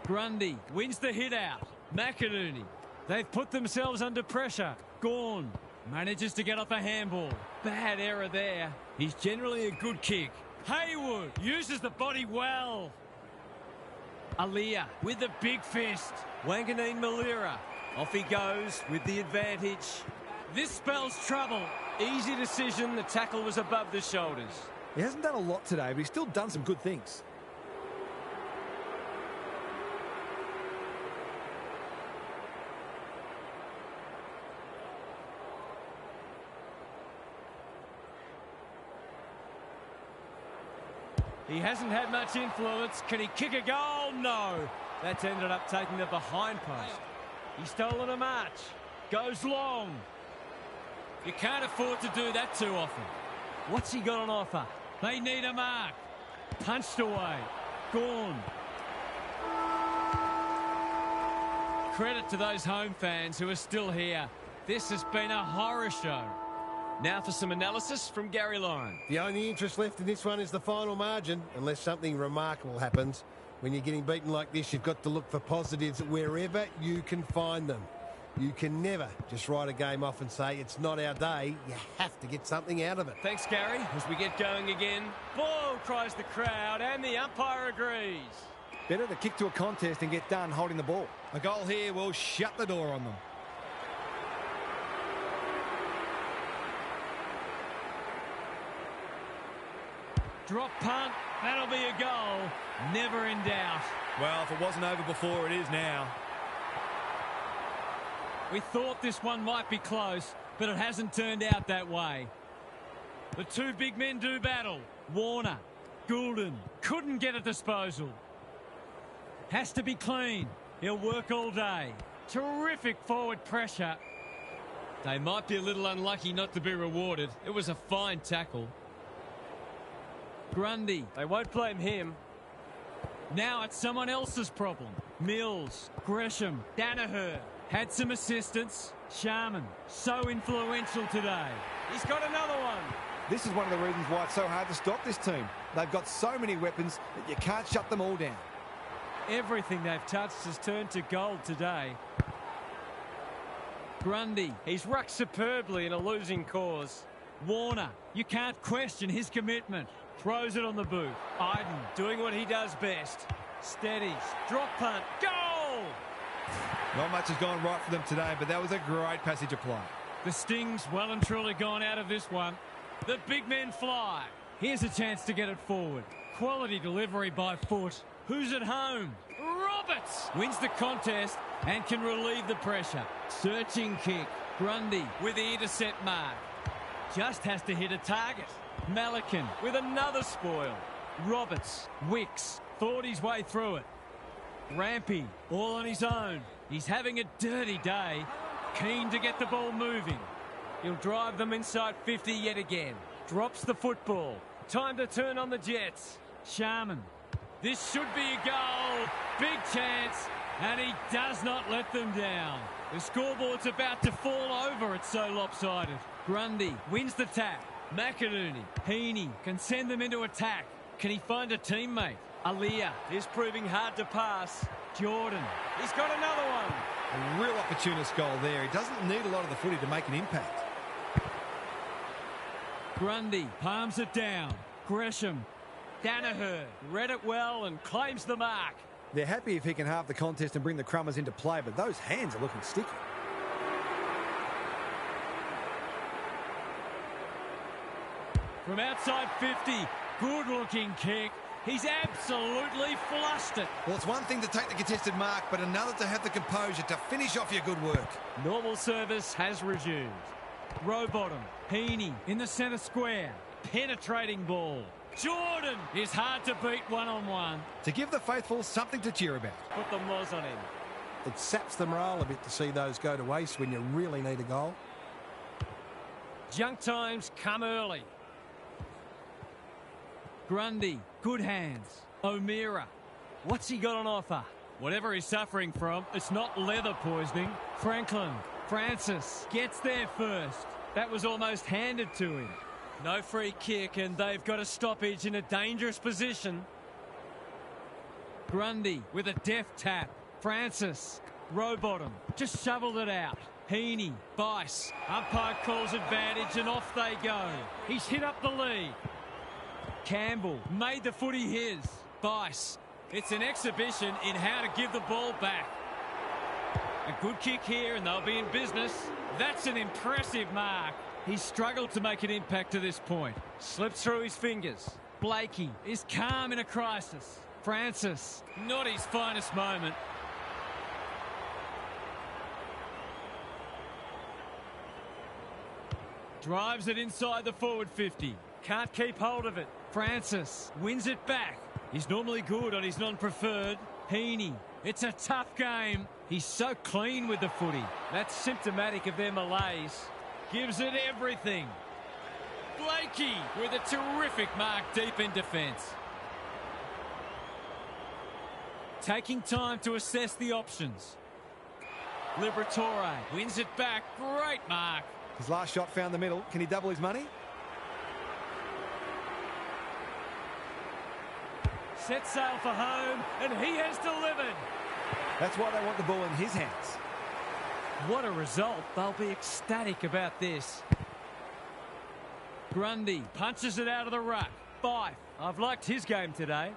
Grundy wins the hit out. McInerney. They've put themselves under pressure. Gorn manages to get off a handball. Bad error there. He's generally a good kick. Haywood uses the body well. Aliyah with the big fist. Wanganeen Malira. Off he goes with the advantage. This spells trouble. Easy decision. The tackle was above the shoulders. He hasn't done a lot today, but he's still done some good things. He hasn't had much influence. Can he kick a goal? No. That's ended up taking the behind post. He's stolen a march. Goes long. You can't afford to do that too often. What's he got on offer? They need a mark. Punched away. Gone. Credit to those home fans who are still here. This has been a horror show. Now for some analysis from Gary Lyon. The only interest left in this one is the final margin, unless something remarkable happens. When you're getting beaten like this, you've got to look for positives wherever you can find them. You can never just write a game off and say, it's not our day. You have to get something out of it. Thanks, Gary. As we get going again, ball, cries the crowd, and the umpire agrees. Better to kick to a contest and get done holding the ball. A goal here will shut the door on them. Drop punt. That'll be a goal. Never in doubt. Well, if it wasn't over before, it is now. We thought this one might be close, but it hasn't turned out that way. The two big men do battle. Warner, Goulden, couldn't get a disposal. Has to be clean. He'll work all day. Terrific forward pressure. They might be a little unlucky not to be rewarded. It was a fine tackle. Grundy. They won't blame him. Now it's someone else's problem. Mills, Gresham, Danaher. Had some assistance. Sharman, so influential today. He's got another one. This is one of the reasons why it's so hard to stop this team. They've got so many weapons that you can't shut them all down. Everything they've touched has turned to gold today. Grundy. He's rucked superbly in a losing cause. Warner. You can't question his commitment. Throws it on the boot. Iden doing what he does best. Steadies. Drop punt. Goal! Not much has gone right for them today, but that was a great passage of play. The Sting's well and truly gone out of this one. The big men fly. Here's a chance to get it forward. Quality delivery by foot. Who's at home? Roberts wins the contest and can relieve the pressure. Searching kick. Grundy with the intercept mark. Just has to hit a target. Malikan with another spoil. Roberts, Wicks, thought his way through it. Rampy, all on his own. He's having a dirty day. Keen to get the ball moving. He'll drive them inside 50 yet again. Drops the football. Time to turn on the Jets. Sharman. This should be a goal. Big chance. And he does not let them down. The scoreboard's about to fall over. It's so lopsided. Grundy wins the tap. McInerney, Heaney can send them into attack. Can he find a teammate? Aliyah is proving hard to pass. Jordan. He's got another one. A real opportunist goal there. He doesn't need a lot of the footy to make an impact. Grundy palms it down. Gresham. Danaher read it well and claims the mark. They're happy if he can halve the contest and bring the Crummers into play, but those hands are looking sticky. From outside 50, good-looking kick. He's absolutely flushed it. Well, it's one thing to take the contested mark, but another to have the composure to finish off your good work. Normal service has resumed. Rowbottom, Heaney in the centre square. Penetrating ball. Jordan is hard to beat one-on-one. To give the faithful something to cheer about. Put the moz on him. It saps the morale a bit to see those go to waste when you really need a goal. Junk times come early. Grundy, good hands. O'Meara, what's he got on offer? Whatever he's suffering from, it's not leather poisoning. Franklin, Francis gets there first. That was almost handed to him. No free kick, and they've got a stoppage in a dangerous position. Grundy with a deft tap. Francis, Rowbottom, just shoveled it out. Heaney, Bice, umpire calls advantage and off they go. He's hit up the lead. Campbell made the footy his. Bice, it's an exhibition in how to give the ball back. A good kick here and they'll be in business. That's an impressive mark. He's struggled to make an impact to this point. Slips through his fingers. Blakey is calm in a crisis. Francis, not his finest moment. Drives it inside the forward 50. Can't keep hold of it. Francis wins it back. He's normally good on his non-preferred. Heaney, it's a tough game. He's so clean with the footy. That's symptomatic of their malaise. Gives it everything. Blakey with a terrific mark deep in defence. Taking time to assess the options. Liberatore wins it back. Great mark. His last shot found the middle. Can he double his money? Set sail for home, and he has delivered. That's why they want the ball in his hands. What a result. They'll be ecstatic about this. Grundy punches it out of the ruck. Fife. I've liked his game today.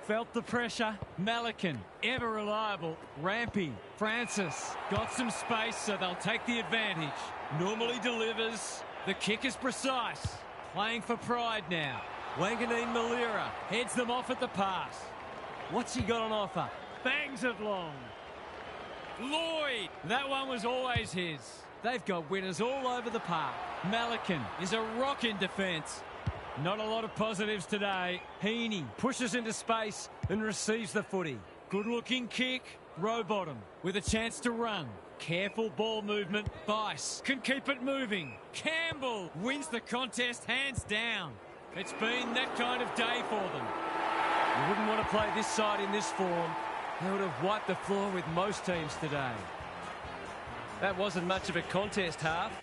Felt the pressure. Malikan, ever reliable. Rampy, Francis, got some space, so they'll take the advantage. Normally delivers. The kick is precise. Playing for pride now. Wanganeen Malira heads them off at the pass. What's he got on offer? Bangs it long. Lloyd, that one was always his. They've got winners all over the park. Malikan is a rock in defence. Not a lot of positives today. Heaney pushes into space and receives the footy. Good-looking kick. Rowbottom with a chance to run. Careful ball movement. Bice can keep it moving. Campbell wins the contest hands down. It's been that kind of day for them. You wouldn't want to play this side in this form. They would have wiped the floor with most teams today. That wasn't much of a contest half.